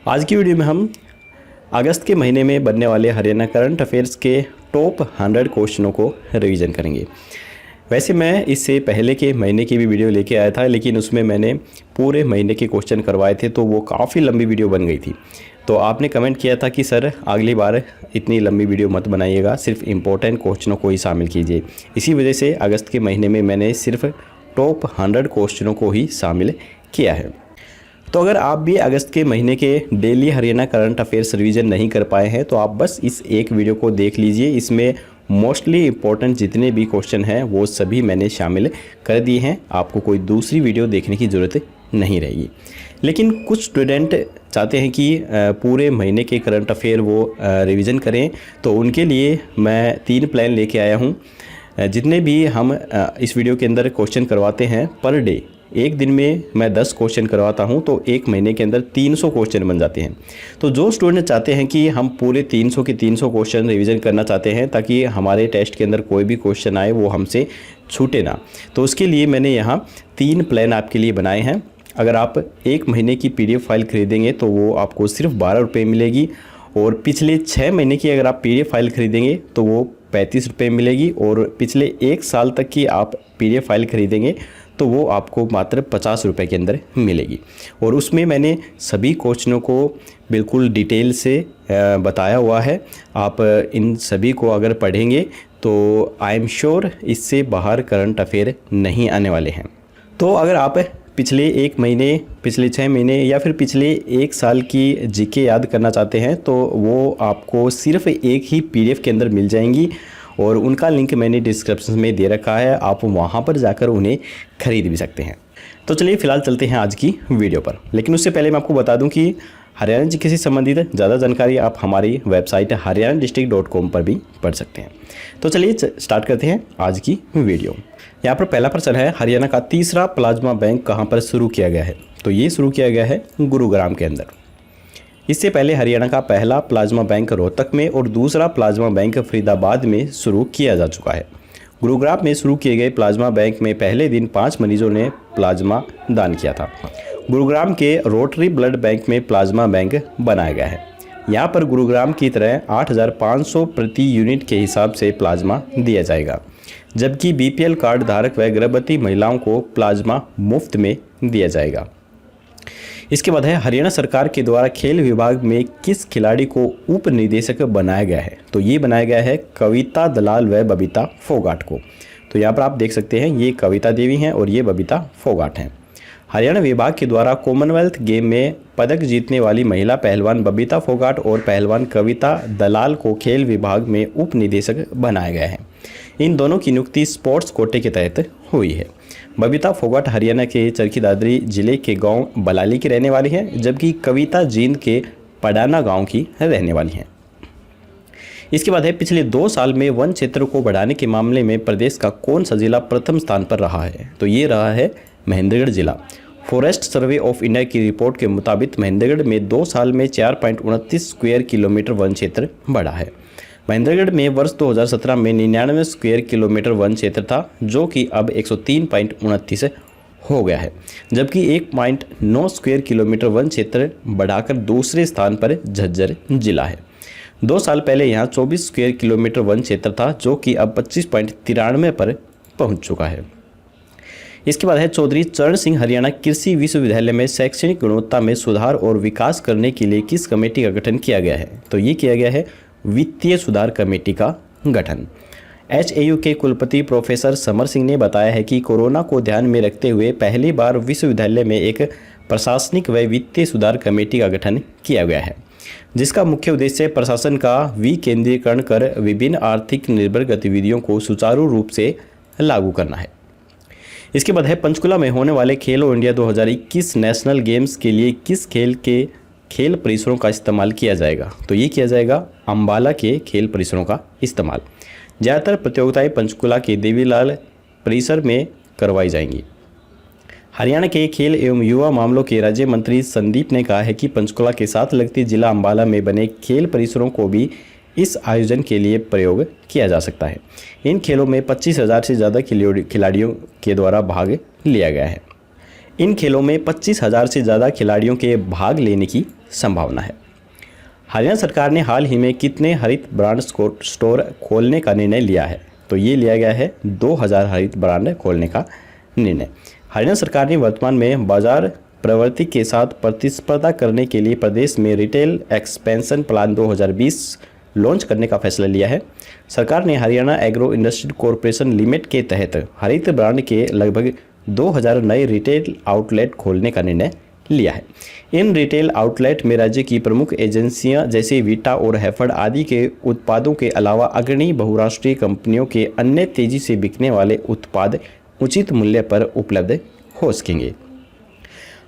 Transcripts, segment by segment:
आज की वीडियो में हम अगस्त के महीने में बनने वाले हरियाणा करंट अफेयर्स के टॉप 100 क्वेश्चनों को रिवीजन करेंगे। वैसे मैं इससे पहले के महीने की भी वीडियो लेके आया था, लेकिन उसमें मैंने पूरे महीने के क्वेश्चन करवाए थे तो वो काफ़ी लंबी वीडियो बन गई थी। तो आपने कमेंट किया था कि सर अगली बार इतनी लंबी वीडियो मत बनाइएगा, सिर्फ इम्पोर्टेंट क्वेश्चनों को ही शामिल कीजिए। इसी वजह से अगस्त के महीने में मैंने सिर्फ टॉप 100 क्वेश्चनों को ही शामिल किया है। तो अगर आप भी अगस्त के महीने के daily Haryana current affairs revision नहीं कर पाए हैं तो आप बस इस एक वीडियो को देख लीजिए। इसमें मोस्टली इम्पोर्टेंट जितने भी क्वेश्चन हैं वो सभी मैंने शामिल कर दिए हैं, आपको कोई दूसरी वीडियो देखने की ज़रूरत नहीं रहेगी। लेकिन कुछ स्टूडेंट चाहते हैं कि पूरे महीने के करंट अफेयर वो रिवीजन करें, तो उनके लिए मैं 3 प्लान लेके आया हूँ। जितने भी हम इस वीडियो के अंदर क्वेश्चन करवाते हैं पर डे, एक दिन में मैं 10 क्वेश्चन करवाता हूं तो एक महीने के अंदर 300 क्वेश्चन बन जाते हैं। तो जो स्टूडेंट चाहते हैं कि हम पूरे 300 के 300 क्वेश्चन रिवीजन करना चाहते हैं ताकि हमारे टेस्ट के अंदर कोई भी क्वेश्चन आए वो हमसे छूटे ना, तो उसके लिए मैंने यहाँ 3 प्लान आपके लिए बनाए हैं। अगर आप एक महीने की PDF फाइल खरीदेंगे तो वो आपको सिर्फ 12 रुपये मिलेगी, और पिछले 6 महीने की अगर आप PDF फाइल खरीदेंगे तो वो 35 रुपये मिलेगी, और पिछले 1 साल तक की आप PDF फाइल खरीदेंगे तो वो आपको मात्र 50 रुपये के अंदर मिलेगी। और उसमें मैंने सभी क्वेश्चनों को बिल्कुल डिटेल से बताया हुआ है। आप इन सभी को अगर पढ़ेंगे तो आई एम श्योर इससे बाहर करंट अफेयर नहीं आने वाले हैं। तो अगर आप पिछले 1 महीने, पिछले 6 महीने या फिर पिछले 1 साल की जीके याद करना चाहते हैं तो वो आपको सिर्फ एक ही PDF के अंदर मिल जाएंगी, और उनका लिंक मैंने डिस्क्रिप्शन में दे रखा है, आप वहाँ पर जाकर उन्हें खरीद भी सकते हैं। तो चलिए फ़िलहाल चलते हैं आज की वीडियो पर। लेकिन उससे पहले मैं आपको बता दूं कि हरियाणा जीके से संबंधित ज़्यादा जानकारी आप हमारी वेबसाइट haryana.district.com पर भी पढ़ सकते हैं। तो चलिए स्टार्ट करते हैं आज की वीडियो। यहाँ पर पहला प्रश्न है, हरियाणा का तीसरा प्लाज्मा बैंक कहाँ पर शुरू किया गया है? तो ये शुरू किया गया है गुरुग्राम के अंदर। इससे पहले हरियाणा का पहला प्लाज्मा बैंक रोहतक में और दूसरा प्लाज्मा बैंक फरीदाबाद में शुरू किया जा चुका है। गुरुग्राम में शुरू किए गए प्लाज्मा बैंक में पहले दिन 5 मरीजों ने प्लाज्मा दान किया था। गुरुग्राम के रोटरी ब्लड बैंक में प्लाज्मा बैंक बनाया गया है। यहाँ पर गुरुग्राम की तरह 8,500 प्रति यूनिट के हिसाब से प्लाज्मा दिया जाएगा, जबकि BPL कार्ड धारक व गर्भवती महिलाओं को प्लाज्मा मुफ्त में दिया जाएगा। इसके बाद है, हरियाणा सरकार के द्वारा खेल विभाग में किस खिलाड़ी को उप निदेशक बनाया गया है? तो ये बनाया गया है कविता दलाल व बबीता फोगाट को। तो यहाँ पर आप देख सकते हैं ये कविता देवी हैं और ये बबीता फोगाट हैं। हरियाणा विभाग के द्वारा कॉमनवेल्थ गेम में पदक जीतने वाली महिला पहलवान बबीता फोगाट और पहलवान कविता दलाल को खेल विभाग में उप निदेशक बनाया गया है। इन दोनों की नियुक्ति स्पोर्ट्स कोटे के तहत हुई है। बबीता फोगाट हरियाणा के चरखी दादरी जिले के गांव बलाली की रहने वाली हैं, जबकि कविता जींद के पडाना गांव की रहने वाली हैं। इसके बाद है, पिछले 2 साल में वन क्षेत्र को बढ़ाने के मामले में प्रदेश का कौन सा जिला प्रथम स्थान पर रहा है? तो ये रहा है महेंद्रगढ़ जिला। फॉरेस्ट सर्वे ऑफ इंडिया की रिपोर्ट के मुताबिक महेंद्रगढ़ में 2 साल में 4.29 स्क्वायर किलोमीटर वन क्षेत्र बढ़ा है। महेंद्रगढ़ में वर्ष 2017 में 99 स्क्वायर किलोमीटर वन क्षेत्र था, जो कि अब 103.29 हो गया है, जबकि 1.9 स्क्वायर किलोमीटर वन क्षेत्र बढ़ाकर दूसरे स्थान पर झज्जर जिला है। 2 साल पहले यहाँ 24 स्क्वायर किलोमीटर वन क्षेत्र था, जो कि अब 25.93 पर पहुँच चुका है। इसके बाद है, चौधरी चरण सिंह हरियाणा कृषि विश्वविद्यालय में शैक्षणिक गुणवत्ता में सुधार और विकास करने के लिए किस कमेटी का गठन किया गया है? तो ये किया गया है वित्तीय सुधार कमेटी का गठन। HAU के कुलपति प्रोफेसर समर सिंह ने बताया है कि कोरोना को ध्यान में रखते हुए पहली बार विश्वविद्यालय में एक प्रशासनिक व वित्तीय सुधार कमेटी का गठन किया गया है, जिसका मुख्य उद्देश्य प्रशासन का विकेंद्रीकरण कर विभिन्न आर्थिक निर्भर गतिविधियों को सुचारू रूप से लागू करना है। इसके बाद है, पंचकुला में होने वाले खेलो इंडिया 2021 नेशनल गेम्स के लिए किस खेल के खेल परिसरों का इस्तेमाल किया जाएगा? तो ये किया जाएगा अंबाला के खेल परिसरों का इस्तेमाल। ज़्यादातर प्रतियोगिताएं पंचकुला के देवीलाल परिसर में करवाई जाएंगी। हरियाणा के खेल एवं युवा मामलों के राज्य मंत्री संदीप ने कहा है कि पंचकुला के साथ लगते जिला अंबाला में बने खेल परिसरों को भी इस आयोजन के लिए प्रयोग किया जा सकता है। इन खेलों में 25,000 से ज़्यादा खिलाड़ियों के द्वारा भाग लिया गया है। इन खेलों में 25,000 से ज़्यादा खिलाड़ियों के भाग लेने की संभावना है। हरियाणा सरकार ने हाल ही में कितने हरित ब्रांड स्टोर खोलने का निर्णय लिया है? तो ये लिया गया है 2000 हरित ब्रांड खोलने का निर्णय। हरियाणा सरकार ने वर्तमान में बाजार प्रवृत्ति के साथ प्रतिस्पर्धा करने के लिए प्रदेश में रिटेल एक्सपेंशन प्लान 2020 लॉन्च करने का फैसला लिया है। सरकार ने Haryana agro industry corporation limited के तहत हरित ब्रांड के लगभग 2000 नए रिटेल आउटलेट खोलने का निर्णय लिया है। इन रिटेल आउटलेट में राज्य की प्रमुख एजेंसियां जैसे वीटा और हैफर्ड आदि के उत्पादों के अलावा अग्रणी बहुराष्ट्रीय कंपनियों के अन्य तेजी से बिकने वाले उत्पाद उचित मूल्य पर उपलब्ध हो सकेंगे।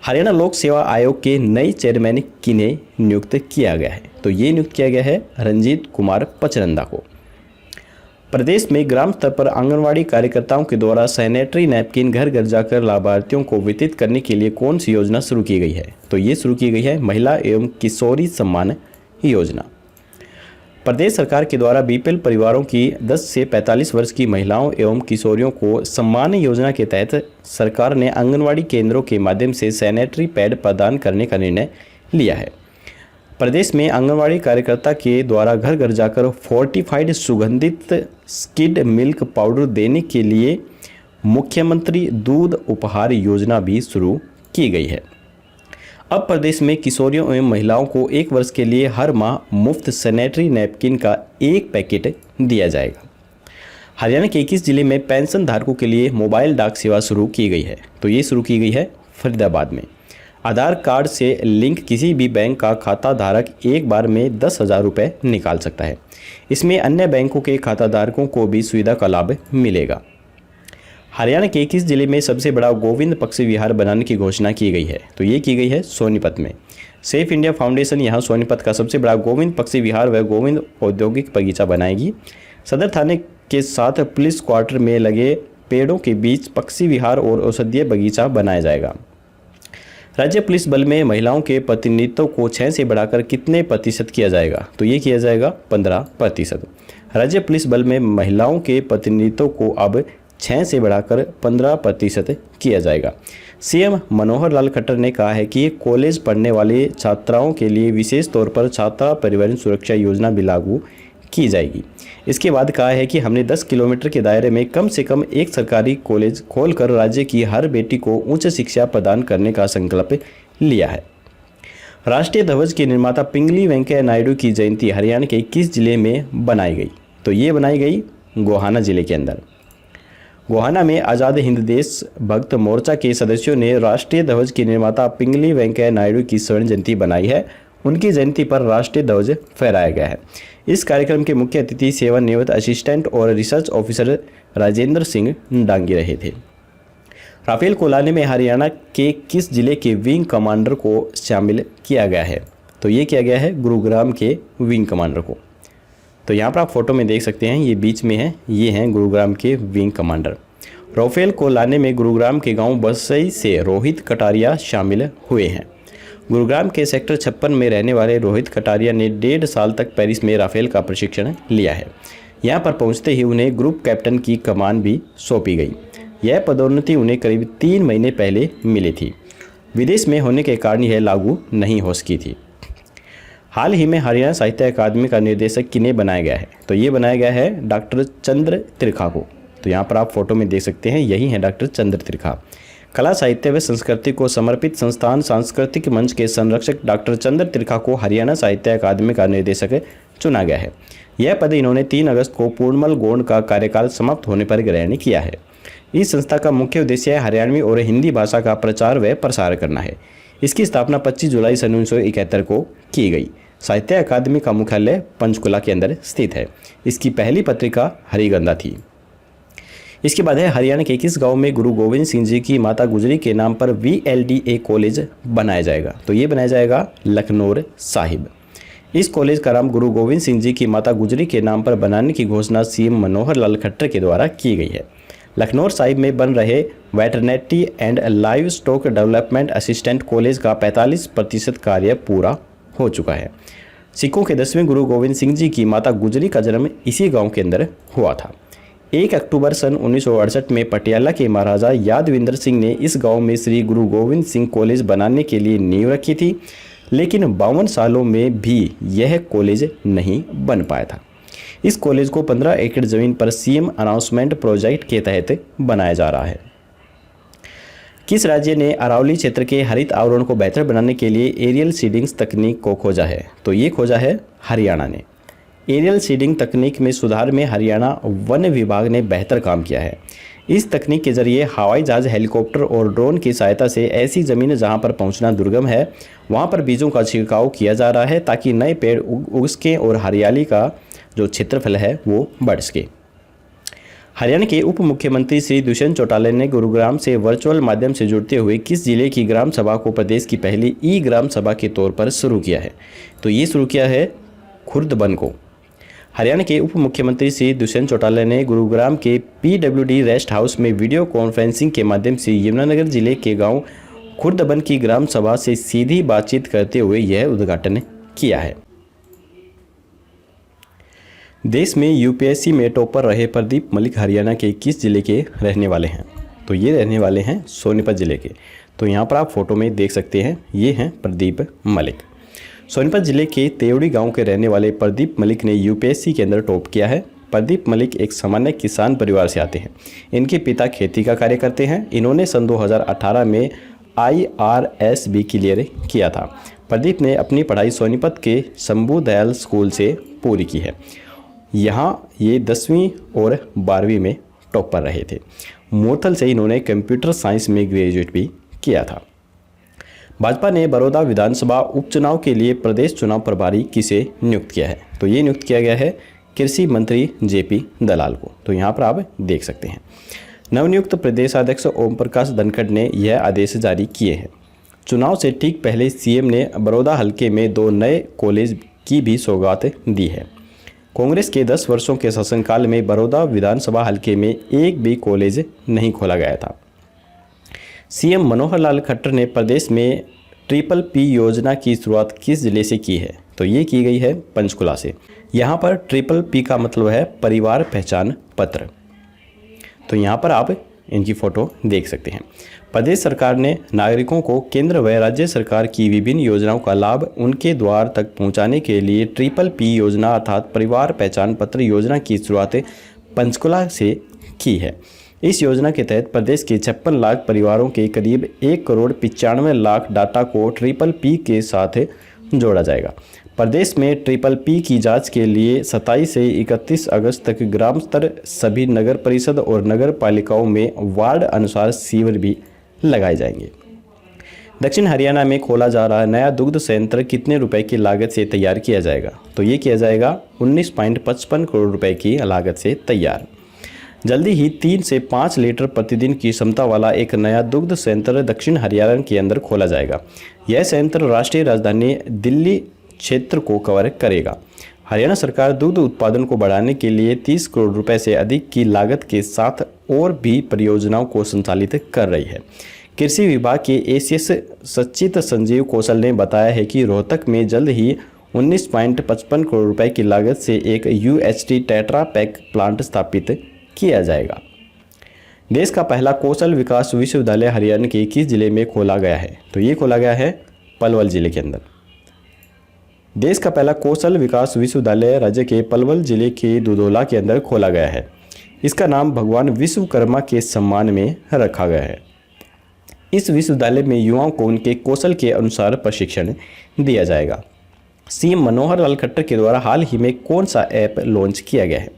हरियाणा लोक सेवा आयोग के नए चेयरमैन किन्हें नियुक्त किया गया है? तो ये नियुक्त किया गया है रंजीत कुमार पचरंदा को। प्रदेश में ग्राम स्तर पर आंगनवाड़ी कार्यकर्ताओं के द्वारा सैनिटरी नैपकिन घर घर जाकर लाभार्थियों को वितरित करने के लिए कौन सी योजना शुरू की गई है? तो ये शुरू की गई है महिला एवं किशोरी सम्मान योजना। प्रदेश सरकार के द्वारा बीपीएल परिवारों की 10 से 45 वर्ष की महिलाओं एवं किशोरियों को सम्मान योजना के तहत सरकार ने आंगनवाड़ी केंद्रों के माध्यम से सैनिटरी पैड प्रदान करने का निर्णय लिया है। प्रदेश में आंगनवाड़ी कार्यकर्ता के द्वारा घर घर जाकर फोर्टिफाइड सुगंधित स्किड मिल्क पाउडर देने के लिए मुख्यमंत्री दूध उपहार योजना भी शुरू की गई है। अब प्रदेश में किशोरियों एवं महिलाओं को 1 वर्ष के लिए हर माह मुफ्त सैनिटरी नैपकिन का 1 पैकेट दिया जाएगा। हरियाणा के 21 जिले में पेंशन धारकों के लिए मोबाइल डाक सेवा शुरू की गई है। तो ये शुरू की गई है फरीदाबाद में। आधार कार्ड से लिंक किसी भी बैंक का खाता धारक एक बार में 10,000 रुपये निकाल सकता है। इसमें अन्य बैंकों के खाता धारकों को भी सुविधा का लाभ मिलेगा। हरियाणा के 21 जिले में सबसे बड़ा गोविंद पक्षी विहार बनाने की घोषणा की गई है। तो ये की गई है सोनीपत में। सेफ इंडिया फाउंडेशन यहाँ सोनीपत का सबसे बड़ा गोविंद पक्षी विहार व गोविंद औद्योगिक बगीचा बनाएगी। सदर थाने के साथ पुलिस क्वार्टर में लगे पेड़ों के बीच पक्षी विहार और औषधीय बगीचा बनाया जाएगा। राज्य पुलिस बल में महिलाओं के प्रतिनिधित्व को 6 से बढ़ाकर कितने प्रतिशत किया जाएगा? तो ये किया जाएगा 15%। राज्य पुलिस बल में महिलाओं के प्रतिनिधित्व को अब 6 से बढ़ाकर 15% किया जाएगा। सीएम मनोहर लाल खट्टर ने कहा है कि कॉलेज पढ़ने वाले छात्राओं के लिए विशेष तौर पर छात्रा परिवहन सुरक्षा योजना भी लागू की जाएगी। इसके बाद कहा है कि हमने 10 किलोमीटर के दायरे में कम से कम एक सरकारी कॉलेज खोलकर राज्य की हर बेटी को उच्च शिक्षा प्रदान करने का संकल्प लिया है। राष्ट्रीय ध्वज के निर्माता पिंगली वेंकैया नायडू की जयंती हरियाणा के 21 जिले में बनाई गई। तो ये बनाई गई गोहाना जिले के अंदर। गोहाना में आज़ाद हिंद देश भक्त मोर्चा के सदस्यों ने राष्ट्रीय ध्वज के निर्माता पिंगली वेंकैया नायडू की स्वर्ण जयंती बनाई है। उनकी जयंती पर राष्ट्रीय ध्वज फहराया गया है। इस कार्यक्रम के मुख्य अतिथि सेवानिवृत्त असिस्टेंट और रिसर्च ऑफिसर राजेंद्र सिंह डांगी रहे थे। राफेल को लाने में हरियाणा के किस जिले के विंग कमांडर को शामिल किया गया है? तो ये किया गया है गुरुग्राम के विंग कमांडर को। तो यहाँ पर आप फोटो में देख सकते हैं, ये बीच में है, ये हैं गुरुग्राम के विंग कमांडर। राफेल को लाने में गुरुग्राम के गांव बसई से रोहित कटारिया शामिल हुए हैं। गुरुग्राम के सेक्टर 56 में रहने वाले रोहित कटारिया ने 1.5 साल तक पेरिस में राफेल का प्रशिक्षण लिया है। यहाँ पर पहुँचते ही उन्हें ग्रुप कैप्टन की कमान भी सौंपी गई। यह पदोन्नति उन्हें करीब 3 महीने पहले मिली थी। विदेश में होने के कारण यह लागू नहीं हो सकी थी। हाल ही में हरियाणा साहित्य अकादमी का निर्देशक किन्हें बनाया गया है? तो ये बनाया गया है डॉक्टर चंद्र त्रिखा को। तो यहाँ पर आप फोटो में देख सकते हैं, यही है डॉक्टर चंद्र त्रिखा। कला साहित्य व संस्कृति को समर्पित संस्थान सांस्कृतिक मंच के संरक्षक डॉक्टर चंद्र त्रिखा को हरियाणा साहित्य अकादमी का निर्देशक चुना गया है। यह पद इन्होंने 3 अगस्त को पूर्णमल गोंड का कार्यकाल समाप्त होने पर ग्रहण किया है। इस संस्था का मुख्य उद्देश्य हरियाणवी और हिंदी भाषा का प्रचार व प्रसार करना है। इसकी स्थापना 25 जुलाई सन 1971 को की गई। साहित्य अकादमी का मुख्यालय पंचकुला के अंदर स्थित है। इसकी पहली पत्रिका हरिगंधा थी। इसके बाद है हरियाणा के किस गांव में गुरु गोविंद सिंह जी की माता गुजरी के नाम पर VLDA कॉलेज बनाया जाएगा? तो ये बनाया जाएगा लखनौर साहिब। इस कॉलेज का नाम गुरु गोविंद सिंह जी की माता गुजरी के नाम पर बनाने की घोषणा सीएम मनोहर लाल खट्टर के द्वारा की गई है। लखनौर साहिब में बन रहे veterinary and live stock development assistant college का 45% कार्य पूरा हो चुका है। सिखों के 10वें गुरु गोविंद सिंह जी की माता गुजरी का जन्म इसी गांव के अंदर हुआ था। 1 अक्टूबर सन 1968 में पटियाला के महाराजा यादविंदर सिंह ने इस गांव में श्री गुरु गोविंद सिंह कॉलेज बनाने के लिए नींव रखी थी, लेकिन 52 सालों में भी यह कॉलेज नहीं बन पाया था। इस कॉलेज को 15 एकड़ जमीन पर सीएम अनाउंसमेंट प्रोजेक्ट के तहत बनाया जा रहा है। किस राज्य ने अरावली क्षेत्र के हरित आवरण को बेहतर बनाने के लिए एरियल सीडिंग्स तकनीक को खोजा है? तो ये खोजा है हरियाणा ने। एरियल सीडिंग तकनीक में सुधार में हरियाणा वन विभाग ने बेहतर काम किया है। इस तकनीक के जरिए हवाई जहाज, हेलीकॉप्टर और ड्रोन की सहायता से ऐसी ज़मीन जहां पर पहुंचना दुर्गम है वहां पर बीजों का छिड़काव किया जा रहा है, ताकि नए पेड़ उग सकें और हरियाली का जो क्षेत्रफल है वो बढ़ सके। हरियाणा के उप मुख्यमंत्री श्री दुष्यंत चौटाला ने गुरुग्राम से वर्चुअल माध्यम से जुड़ते हुए किस जिले की ग्राम सभा को प्रदेश की पहली ई ग्राम सभा के तौर पर शुरू किया है? तो ये शुरू किया है खुर्दबन को। हरियाणा के उप मुख्यमंत्री श्री दुष्यंत चौटाला ने गुरुग्राम के PWD रेस्ट हाउस में वीडियो कॉन्फ्रेंसिंग के माध्यम से यमुनानगर जिले के गांव खुर्दबन की ग्राम सभा से सीधी बातचीत करते हुए यह उद्घाटन किया है। देश में UPSC में टॉपर रहे प्रदीप मलिक हरियाणा के किस जिले के रहने वाले हैं? तो ये रहने वाले हैं सोनीपत जिले के। तो यहाँ पर आप फोटो में देख सकते हैं, ये हैं प्रदीप मलिक। सोनीपत जिले के तेवड़ी गांव के रहने वाले प्रदीप मलिक ने UPSC के अंदर टॉप किया है। प्रदीप मलिक एक सामान्य किसान परिवार से आते हैं। इनके पिता खेती का कार्य करते हैं। इन्होंने सन 2018 में IRS भी क्लियर किया था। प्रदीप ने अपनी पढ़ाई सोनीपत के शंभू दयाल स्कूल से पूरी की है। यहाँ ये 10वीं और 12वीं में टॉपर रहे थे। मोरथल से इन्होंने कंप्यूटर साइंस में ग्रेजुएट भी किया था। भाजपा ने बड़ौदा विधानसभा उपचुनाव के लिए प्रदेश चुनाव प्रभारी किसे नियुक्त किया है? तो ये नियुक्त किया गया है कृषि मंत्री JP दलाल को। तो यहाँ पर आप देख सकते हैं। नवनियुक्त प्रदेशाध्यक्ष ओम प्रकाश धनखड़ ने यह आदेश जारी किए हैं। चुनाव से ठीक पहले CM ने बड़ौदा हलके में 2 नए कॉलेज की भी सौगात दी है। कांग्रेस के 10 वर्षों के शासनकाल में बड़ौदा विधानसभा हलके में एक भी कॉलेज नहीं खोला गया था। CM मनोहर लाल खट्टर ने प्रदेश में PPP योजना की शुरुआत किस जिले से की है? तो ये की गई है पंचकुला से। यहाँ पर PPP का मतलब है परिवार पहचान पत्र। तो यहाँ पर आप इनकी फ़ोटो देख सकते हैं। प्रदेश सरकार ने नागरिकों को केंद्र व राज्य सरकार की विभिन्न योजनाओं का लाभ उनके द्वार तक पहुँचाने के लिए PPP योजना अर्थात परिवार पहचान पत्र योजना की शुरुआत पंचकुला से की है। इस योजना के तहत प्रदेश के 56 लाख परिवारों के करीब 1,95,00,000 डाटा को PPP के साथ जोड़ा जाएगा। प्रदेश में PPP की जांच के लिए 27 से 31 अगस्त तक ग्राम स्तर सभी नगर परिषद और नगर पालिकाओं में वार्ड अनुसार शिविर भी लगाए जाएंगे। दक्षिण हरियाणा में खोला जा रहा नया दुग्ध संयंत्र कितने रुपए की लागत से तैयार किया जाएगा? तो ये किया जाएगा 19.55 करोड़ रुपए की लागत से तैयार। जल्दी ही 3 से 5 लीटर प्रतिदिन की क्षमता वाला एक नया दुग्ध संयंत्र दक्षिण हरियाणा के अंदर खोला जाएगा। यह संयंत्र राष्ट्रीय राजधानी दिल्ली क्षेत्र को कवर करेगा। हरियाणा सरकार दुग्ध उत्पादन को बढ़ाने के लिए 30 करोड़ रुपए से अधिक की लागत के साथ और भी परियोजनाओं को संचालित कर रही है। कृषि विभाग के ACS सचिव संजीव कौशल ने बताया है कि रोहतक में जल्द ही 19.55 करोड़ रुपए की लागत से एक UHT टेट्रा पैक प्लांट स्थापित किया जाएगा। देश का पहला कौशल विकास विश्वविद्यालय हरियाणा के किस जिले में खोला गया है? तो ये खोला गया है पलवल जिले के अंदर। देश का पहला कौशल विकास विश्वविद्यालय राज्य के पलवल जिले के दुधौला के अंदर खोला गया है। इसका नाम भगवान विश्वकर्मा के सम्मान में रखा गया है। इस विश्वविद्यालय में युवाओं को उनके कौशल के अनुसार प्रशिक्षण दिया जाएगा। CM मनोहर लाल खट्टर के द्वारा हाल ही में कौन सा ऐप लॉन्च किया गया है?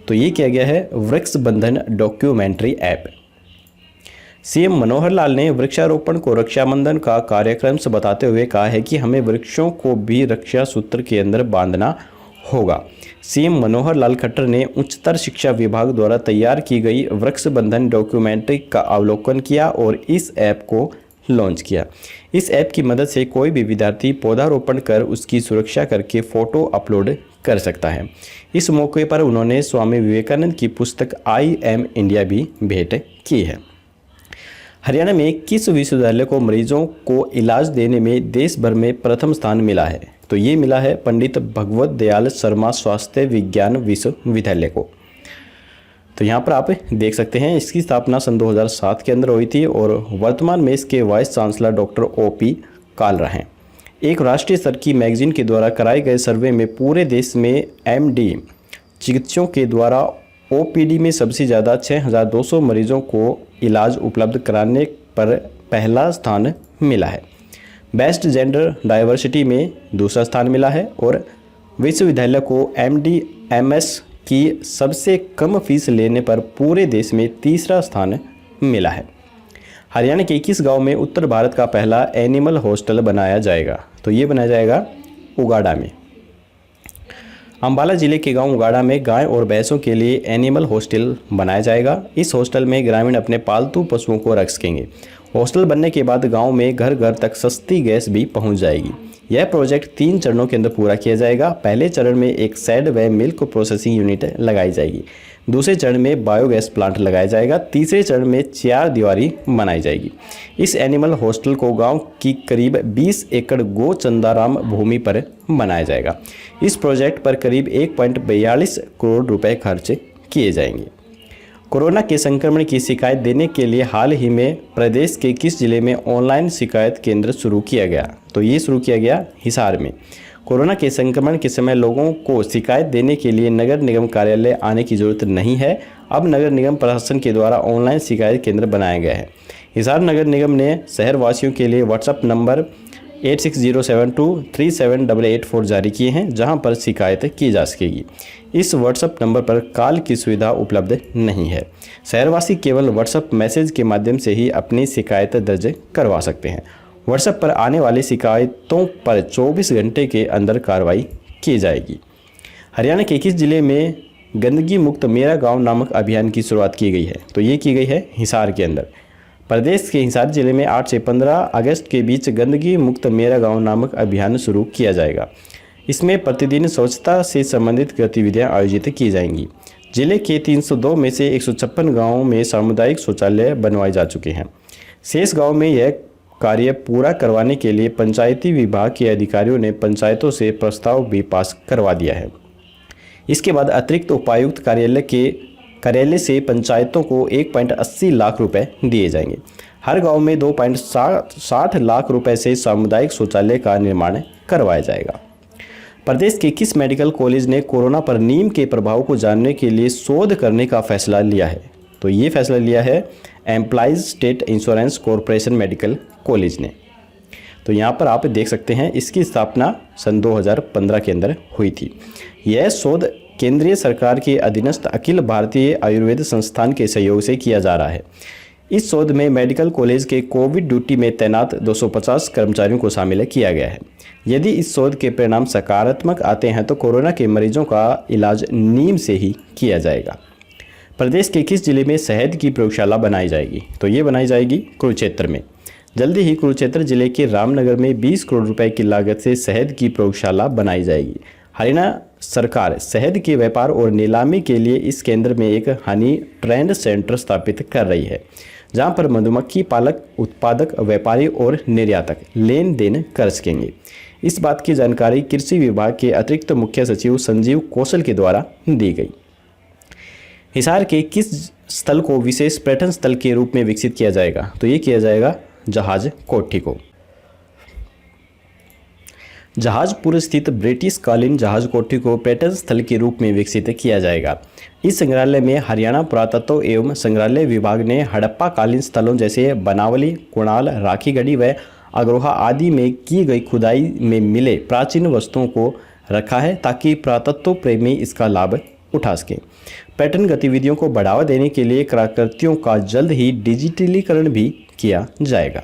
तो ये किया गया है वृक्ष बंधन documentary app. CM Manohar Lal ने वृक्षारोपण को रक्षाबंधन का कार्यक्रम से बताते हुए कहा है कि हमें वृक्षों को भी रक्षा सूत्र के अंदर बांधना होगा। CM मनोहर लाल खट्टर ने उच्चतर शिक्षा विभाग द्वारा तैयार की गई वृक्ष बंधन डॉक्यूमेंट्री का अवलोकन किया और इस ऐप को लॉन्च किया। इस ऐप की मदद से कोई भी विद्यार्थी पौधारोपण कर उसकी सुरक्षा करके फ़ोटो अपलोड कर सकता है। इस मौके पर उन्होंने स्वामी विवेकानंद की पुस्तक I Am इंडिया भी भेंट की है। हरियाणा में किस विश्वविद्यालय को मरीजों को इलाज देने में देश भर में प्रथम स्थान मिला है? तो ये मिला है पंडित भगवत दयाल शर्मा स्वास्थ्य विज्ञान विश्वविद्यालय को। तो यहाँ पर आप देख सकते हैं इसकी स्थापना सन 2007 के अंदर हुई थी और वर्तमान में इसके vice chancellor doctor OP Kalra हैं। एक राष्ट्रीय स्तर की मैगजीन के द्वारा कराए गए सर्वे में पूरे देश में MD चिकित्सकों के द्वारा OPD में सबसे ज़्यादा 6200 मरीजों को इलाज उपलब्ध कराने पर पहला स्थान मिला है। बेस्ट जेंडर डाइवर्सिटी में दूसरा स्थान मिला है और विश्वविद्यालय को MD MS की सबसे कम फीस लेने पर पूरे देश में तीसरा स्थान मिला है। हरियाणा के 21 गांव में उत्तर भारत का पहला एनिमल हॉस्टल बनाया जाएगा। तो ये बनाया जाएगा उगाड़ा में। अंबाला जिले के गांव उगाड़ा में गाय और भैंसों के लिए एनिमल हॉस्टल बनाया जाएगा। इस हॉस्टल में ग्रामीण अपने पालतू पशुओं को रख सकेंगे। हॉस्टल बनने के बाद गांव में घर घर तक सस्ती गैस भी पहुंच जाएगी। यह प्रोजेक्ट 3 चरणों के अंदर पूरा किया जाएगा। पहले चरण में एक शेड व मिल्क प्रोसेसिंग यूनिट लगाई जाएगी। दूसरे चरण में बायोगैस प्लांट लगाया जाएगा। तीसरे चरण में 4 दीवारी बनाई जाएगी। इस एनिमल हॉस्टल को गांव की करीब 20 एकड़ गो चंदाराम भूमि पर बनाया जाएगा। इस प्रोजेक्ट पर करीब 1.42 करोड़ रुपए खर्च किए जाएंगे। कोरोना के संक्रमण की शिकायत देने के लिए हाल ही में प्रदेश के किस जिले में ऑनलाइन शिकायत केंद्र शुरू किया गया? तो ये शुरू किया गया हिसार में। कोरोना के संक्रमण के समय लोगों को शिकायत देने के लिए नगर निगम कार्यालय आने की जरूरत नहीं है। अब नगर निगम प्रशासन के द्वारा ऑनलाइन शिकायत केंद्र बनाया गया है। हिसार नगर निगम ने शहरवासियों के लिए व्हाट्सएप नंबर 8607237884 जारी किए हैं, जहां पर शिकायत की जा सकेगी। इस व्हाट्सएप नंबर पर कॉल की सुविधा उपलब्ध नहीं है। शहरवासी केवल व्हाट्सएप मैसेज के माध्यम से ही अपनी शिकायत दर्ज करवा सकते हैं। व्हाट्सएप पर आने वाली शिकायतों पर 24 घंटे के अंदर कार्रवाई की जाएगी। हरियाणा के किस जिले में गंदगी मुक्त मेरा गाँव नामक अभियान की शुरुआत की गई है? तो ये की गई है हिसार के अंदर। प्रदेश के हिसार जिले में 8 से 15 अगस्त के बीच गंदगी मुक्त मेरा गांव नामक अभियान शुरू किया जाएगा। इसमें प्रतिदिन स्वच्छता से संबंधित गतिविधियां आयोजित की जाएंगी। जिले के 302 में से 156 गांवों में सामुदायिक शौचालय बनवाए जा चुके हैं। शेष गांव में यह कार्य पूरा करवाने के लिए पंचायती विभाग के अधिकारियों ने पंचायतों से प्रस्ताव भी पास करवा दिया है। इसके बाद अतिरिक्त उपायुक्त कार्यालय से पंचायतों को 1.80 लाख रुपए दिए जाएंगे। हर गांव में 2.60 लाख रुपए से सामुदायिक शौचालय का निर्माण करवाया जाएगा। प्रदेश के किस मेडिकल कॉलेज ने कोरोना पर नीम के प्रभाव को जानने के लिए शोध करने का फैसला लिया है? तो ये फैसला लिया है employees state insurance corporation medical college ने। तो यहाँ पर आप देख सकते हैं इसकी स्थापना सन 2015 के अंदर हुई थी। यह शोध केंद्रीय सरकार के अधीनस्थ अखिल भारतीय आयुर्वेद संस्थान के सहयोग से किया जा रहा है। इस शोध में मेडिकल कॉलेज के कोविड ड्यूटी में तैनात 250 कर्मचारियों को शामिल किया गया है। यदि इस शोध के परिणाम सकारात्मक आते हैं तो कोरोना के मरीजों का इलाज नीम से ही किया जाएगा। प्रदेश के किस जिले में शहद की प्रयोगशाला बनाई जाएगी? तो ये बनाई जाएगी कुरुक्षेत्र में। जल्दी ही कुरुक्षेत्र जिले के रामनगर में 20 करोड़ रुपए की लागत से शहद की प्रयोगशाला बनाई जाएगी। हरियाणा सरकार शहद के व्यापार और नीलामी के लिए इस केंद्र में एक हनी ट्रेंड सेंटर स्थापित कर रही है, जहां पर मधुमक्खी पालक, उत्पादक, व्यापारी और निर्यातक लेन देन कर सकेंगे। इस बात की जानकारी कृषि विभाग के अतिरिक्त मुख्य सचिव संजीव कौशल के द्वारा दी गई। हिसार के किस स्थल को विशेष पर्यटन स्थल के रूप में विकसित किया जाएगा? तो ये किया जाएगा जहाज कोठी को। जहाजपुर स्थित ब्रिटिश कालीन जहाज कोठी को पर्यटन स्थल के रूप में विकसित किया जाएगा। इस संग्रहालय में हरियाणा पुरातत्व एवं संग्रहालय विभाग ने हड़प्पा कालीन स्थलों जैसे बनावली, कुणाल, राखीगढ़ी व अग्रोहा आदि में की गई खुदाई में मिले प्राचीन वस्तुओं को रखा है, ताकि पुरातत्व प्रेमी इसका लाभ उठा सकें। पर्यटन गतिविधियों को बढ़ावा देने के लिए कलाकृतियों का जल्द ही डिजिटलीकरण भी किया जाएगा।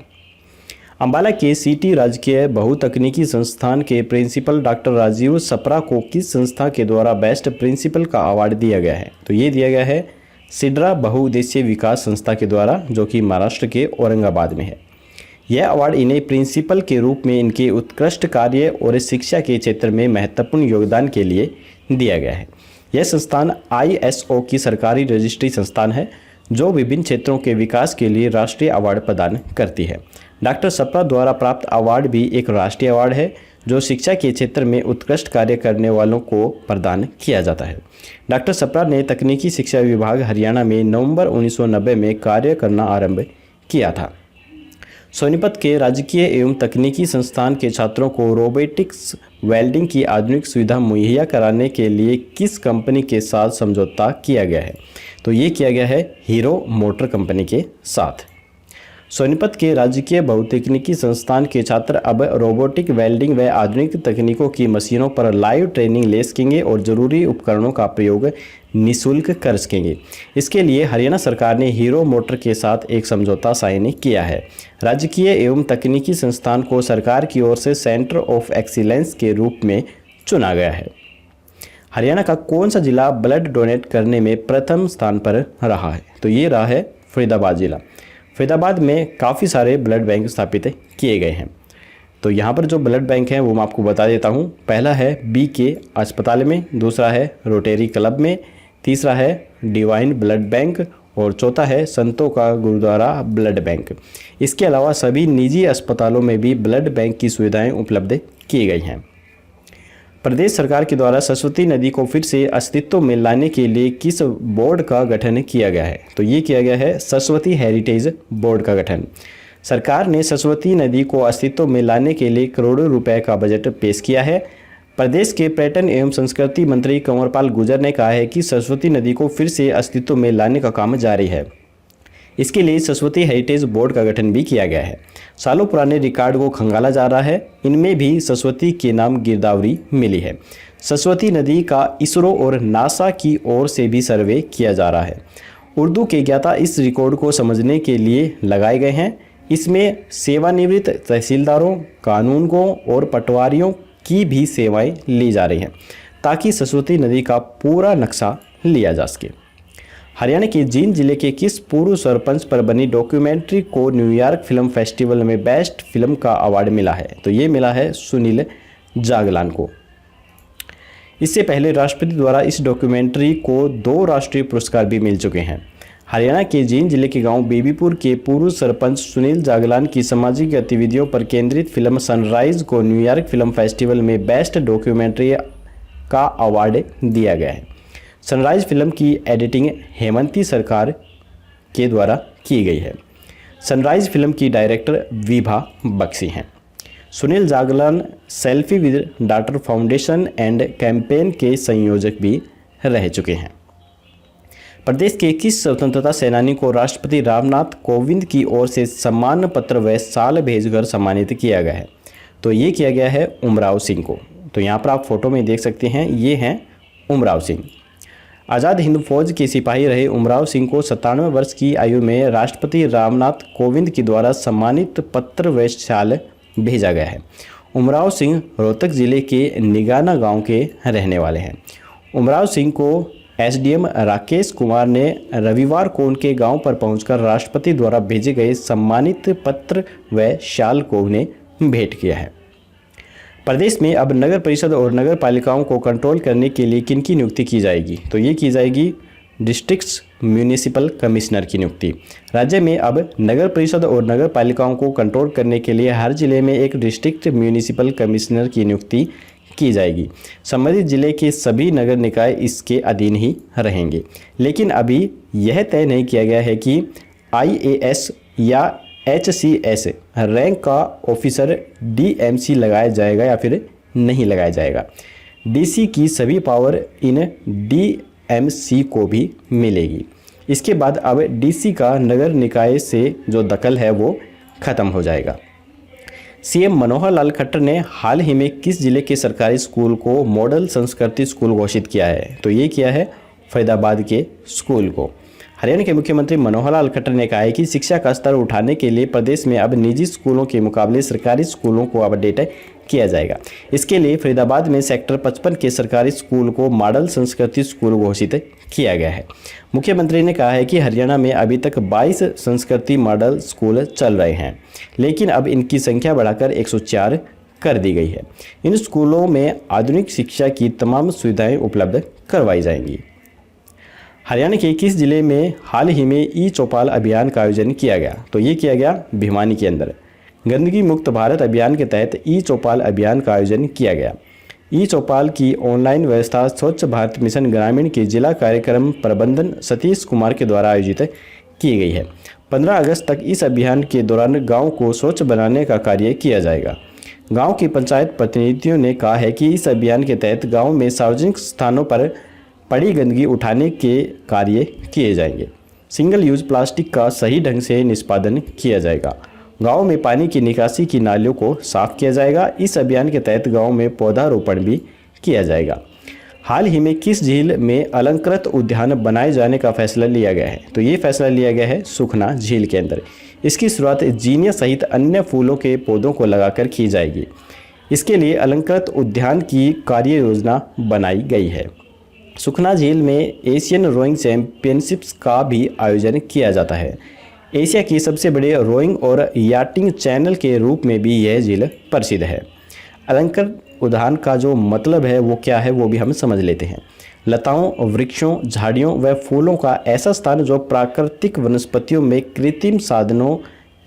अंबाला के सिटी राजकीय बहुतकनीकी संस्थान के प्रिंसिपल डॉक्टर राजीव सप्रा को किस संस्था के द्वारा बेस्ट प्रिंसिपल का अवार्ड दिया गया है? तो ये दिया गया है सिड्रा बहुउद्देशीय विकास संस्था के द्वारा, जो कि महाराष्ट्र के औरंगाबाद में है। यह अवार्ड इन्हें प्रिंसिपल के रूप में इनके उत्कृष्ट कार्य और शिक्षा के क्षेत्र में महत्वपूर्ण योगदान के लिए दिया गया है। यह संस्थान ISO की सरकारी रजिस्ट्री संस्थान है, जो विभिन्न क्षेत्रों के विकास के लिए राष्ट्रीय अवार्ड प्रदान करती है। डॉक्टर सप्रा द्वारा प्राप्त अवार्ड भी एक राष्ट्रीय अवार्ड है, जो शिक्षा के क्षेत्र में उत्कृष्ट कार्य करने वालों को प्रदान किया जाता है। डॉक्टर सप्रा ने तकनीकी शिक्षा विभाग हरियाणा में नवंबर 1990 में कार्य करना आरंभ किया था। सोनीपत के राजकीय एवं तकनीकी संस्थान के छात्रों को रोबोटिक्स वेल्डिंग की आधुनिक सुविधा मुहैया कराने के लिए किस कंपनी के साथ समझौता किया गया है? तो ये किया गया है हीरो मोटर कंपनी के साथ। सोनीपत के राजकीय बहुतकनीकी संस्थान के छात्र अब रोबोटिक वेल्डिंग व आधुनिक तकनीकों की मशीनों पर लाइव ट्रेनिंग ले सकेंगे और ज़रूरी उपकरणों का प्रयोग निःशुल्क कर सकेंगे। इसके लिए हरियाणा सरकार ने हीरो मोटर के साथ एक समझौता साइन किया है। राजकीय एवं तकनीकी संस्थान को सरकार की ओर से सेंटर ऑफ एक्सीलेंस के रूप में चुना गया है। हरियाणा का कौन सा जिला ब्लड डोनेट करने में प्रथम स्थान पर रहा है? तो ये रहा है फरीदाबाद जिला। फरीदाबाद में काफ़ी सारे ब्लड बैंक स्थापित किए गए हैं। तो यहाँ पर जो ब्लड बैंक हैं वो मैं आपको बता देता हूँ। पहला है BK अस्पताल में, दूसरा है रोटरी क्लब में, तीसरा है डिवाइन ब्लड बैंक और चौथा है संतों का गुरुद्वारा ब्लड बैंक। इसके अलावा सभी निजी अस्पतालों में भी ब्लड बैंक की सुविधाएं उपलब्ध की गई हैं। प्रदेश सरकार के द्वारा सरस्वती नदी को फिर से अस्तित्व में लाने के लिए किस बोर्ड का गठन किया गया है? तो ये किया गया है सरस्वती हेरिटेज बोर्ड का गठन। सरकार ने सरस्वती नदी को अस्तित्व में लाने के लिए करोड़ों रुपए का बजट पेश किया है। प्रदेश के पर्यटन एवं संस्कृति मंत्री कंवरपाल गुर्जर ने कहा है कि सरस्वती नदी को फिर से अस्तित्व में लाने का काम जारी है। इसके लिए सरस्वती हेरिटेज बोर्ड का गठन भी किया गया है। सालों पुराने रिकॉर्ड को खंगाला जा रहा है। इनमें भी सरस्वती के नाम गिरदावरी मिली है। सरस्वती नदी का इसरो और नासा की ओर से भी सर्वे किया जा रहा है। उर्दू के ज्ञाता इस रिकॉर्ड को समझने के लिए लगाए गए हैं। इसमें सेवानिवृत्त तहसीलदारों, कानूनगों और पटवारियों की भी सेवाएं ली जा रही हैं ताकि सरस्वती नदी का पूरा नक्शा लिया जा सके। हरियाणा के जींद जिले के किस पूर्व सरपंच पर बनी डॉक्यूमेंट्री को न्यूयॉर्क फिल्म फेस्टिवल में बेस्ट फिल्म का अवार्ड मिला है? तो ये मिला है सुनील जागलान को। इससे पहले राष्ट्रपति द्वारा इस डॉक्यूमेंट्री को 2 राष्ट्रीय पुरस्कार भी मिल चुके हैं। हरियाणा के जींद जिले के गांव बेबीपुर के पूर्व सरपंच सुनील जागलान की सामाजिक गतिविधियों पर केंद्रित फिल्म सनराइज को न्यूयॉर्क फिल्म फेस्टिवल में बेस्ट डॉक्यूमेंट्री का अवार्ड दिया गया है। सनराइज फिल्म की एडिटिंग हेमंती सरकार के द्वारा की गई है। सनराइज फिल्म की डायरेक्टर विभा बख्शी हैं। Sunil Jaglan selfie with daughter foundation and campaign के संयोजक भी रह चुके हैं। प्रदेश के किस स्वतंत्रता सेनानी को राष्ट्रपति रामनाथ कोविंद की ओर से सम्मान पत्र व शाल भेजकर सम्मानित किया गया है? तो ये किया गया है उमराव सिंह को। तो यहाँ पर आप फोटो में देख सकते हैं, ये हैं उमराव सिंह। आज़ाद हिंद फौज के सिपाही रहे उमराव सिंह को 97 वर्ष की आयु में राष्ट्रपति रामनाथ कोविंद के द्वारा सम्मानित पत्र व शाल भेजा गया है। उमराव सिंह रोहतक जिले के निगाना गांव के रहने वाले हैं। उमराव सिंह को SDM राकेश कुमार ने रविवार को उनके गांव पर पहुंचकर राष्ट्रपति द्वारा भेजे गए सम्मानित पत्र व शाल को उन्हें भेंट किया है। प्रदेश में अब नगर परिषद और नगर पालिकाओं को कंट्रोल करने के लिए किनकी नियुक्ति की जाएगी? तो ये की जाएगी डिस्ट्रिक्ट्स म्यूनिसिपल कमिश्नर की नियुक्ति। राज्य में अब नगर परिषद और नगर पालिकाओं को कंट्रोल करने के लिए हर जिले में एक डिस्ट्रिक्ट म्यूनिसिपल कमिश्नर की नियुक्ति की जाएगी। संबंधित जिले के सभी नगर निकाय इसके अधीन ही रहेंगे। लेकिन अभी यह तय नहीं किया गया है कि IAS या HCS रैंक का ऑफिसर DMC लगाया जाएगा या फिर नहीं लगाया जाएगा। DC की सभी पावर इन DMC को भी मिलेगी। इसके बाद अब DC का नगर निकाय से जो दखल है वो ख़त्म हो जाएगा। CM मनोहर लाल खट्टर ने हाल ही में किस जिले के सरकारी स्कूल को मॉडल संस्कृति स्कूल घोषित किया है? तो ये किया है फरीदाबाद के स्कूल को। हरियाणा के मुख्यमंत्री मनोहर लाल खट्टर ने कहा है कि शिक्षा का स्तर उठाने के लिए प्रदेश में अब निजी स्कूलों के मुकाबले सरकारी स्कूलों को अपडेट किया जाएगा। इसके लिए फरीदाबाद में सेक्टर 55 के सरकारी स्कूल को मॉडल संस्कृति स्कूल घोषित किया गया है। मुख्यमंत्री ने कहा है कि हरियाणा में अभी तक 22 संस्कृति मॉडल स्कूल चल रहे हैं, लेकिन अब इनकी संख्या बढ़ाकर 104 कर दी गई है। इन स्कूलों में आधुनिक शिक्षा की तमाम सुविधाएं उपलब्ध करवाई जाएंगी। हरियाणा के किस जिले में हाल ही में ई चौपाल अभियान का आयोजन किया गया? तो ये किया गया भिवानी के अंदर। गंदगी मुक्त भारत अभियान के तहत ई चौपाल अभियान का आयोजन किया गया। ई चौपाल की ऑनलाइन व्यवस्था स्वच्छ भारत मिशन ग्रामीण के जिला कार्यक्रम प्रबंधन सतीश कुमार के द्वारा आयोजित की गई है। 15 अगस्त तक इस अभियान के दौरान गांव को स्वच्छ बनाने का कार्य किया जाएगा। गांव की पंचायत प्रतिनिधियों ने कहा है कि इस अभियान के तहत गांव में सार्वजनिक स्थानों पर पड़ी गंदगी उठाने के कार्य किए जाएंगे। सिंगल यूज प्लास्टिक का सही ढंग से निष्पादन किया जाएगा। गांव में पानी की निकासी की नालियों को साफ किया जाएगा। इस अभियान के तहत गांव में पौधारोपण भी किया जाएगा। हाल ही में किस झील में अलंकृत उद्यान बनाए जाने का फैसला लिया गया है? तो ये फैसला लिया गया है सुखना झील के अंदर। इसकी शुरुआत जीनिया सहित अन्य फूलों के पौधों को लगाकर की जाएगी। इसके लिए अलंकृत उद्यान की कार्य योजना बनाई गई है। सुखना झील में एशियन रोइंग चैंपियनशिप्स का भी आयोजन किया जाता है। एशिया की सबसे बड़े रोइंग और याटिंग चैनल के रूप में भी यह झील प्रसिद्ध है। अलंकृत उद्यान का जो मतलब है वो क्या है वो भी हम समझ लेते हैं। लताओं, वृक्षों, झाड़ियों व फूलों का ऐसा स्थान जो प्राकृतिक वनस्पतियों में कृत्रिम साधनों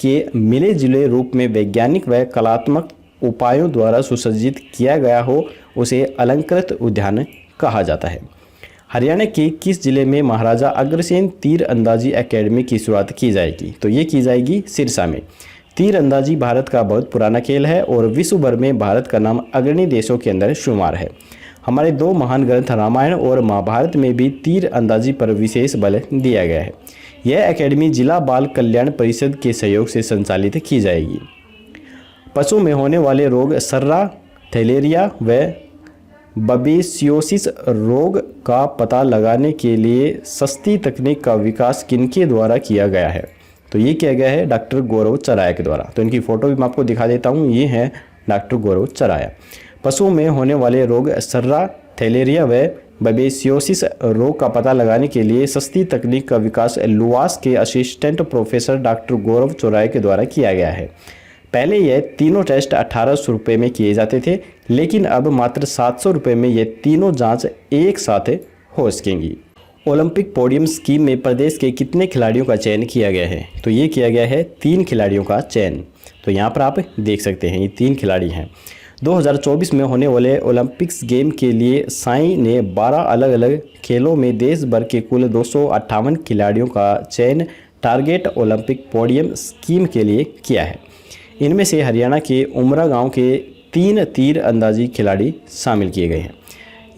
के मिले जुले रूप में वैज्ञानिक व कलात्मक उपायों द्वारा सुसज्जित किया गया हो, उसे अलंकृत उद्यान कहा जाता है। हरियाणा के किस जिले में महाराजा अग्रसेन तीर अंदाजी एकेडमी की शुरुआत की जाएगी? तो ये की जाएगी सिरसा में। तीर अंदाजी भारत का बहुत पुराना खेल है और विश्व भर में भारत का नाम अग्रणी देशों के अंदर शुमार है। हमारे 2 महान ग्रंथ रामायण और महाभारत में भी तीर अंदाजी पर विशेष बल दिया गया है। यह एकेडमी जिला बाल कल्याण परिषद के सहयोग से संचालित की जाएगी। पशु में होने वाले रोग सर्रा, थैलेरिया व बबेसियोसिस रोग का पता लगाने के लिए सस्ती तकनीक का विकास किनके द्वारा किया गया है? तो ये किया गया है डॉक्टर गौरव चराया के द्वारा। तो इनकी फ़ोटो भी मैं आपको दिखा देता हूँ। ये है डॉक्टर गौरव चराया। पशुओं में होने वाले रोग सर्रा, थैलेरिया व बबेसियोसिस रोग का पता लगाने के लिए सस्ती तकनीक का विकास लुआस के असिस्टेंट प्रोफेसर डॉक्टर गौरव चराया के द्वारा किया गया है। पहले यह तीनों टेस्ट 1800 रुपये में किए जाते थे, लेकिन अब मात्र 700 रुपये में ये तीनों जाँच एक साथ हो सकेंगी। ओलंपिक पोडियम स्कीम में प्रदेश के कितने खिलाड़ियों का चयन किया गया है? तो ये किया गया है 3 खिलाड़ियों का चयन। तो यहाँ पर आप देख सकते हैं ये 3 खिलाड़ी हैं। 2024 में होने वाले ओलंपिक्स गेम के लिए साई ने 12 अलग अलग खेलों में देश भर के कुल 258 खिलाड़ियों का चयन टारगेट ओलंपिक पोडियम स्कीम के लिए किया है। इनमें से हरियाणा के उमरा गाँव के 3 तीर अंदाजी खिलाड़ी शामिल किए गए हैं।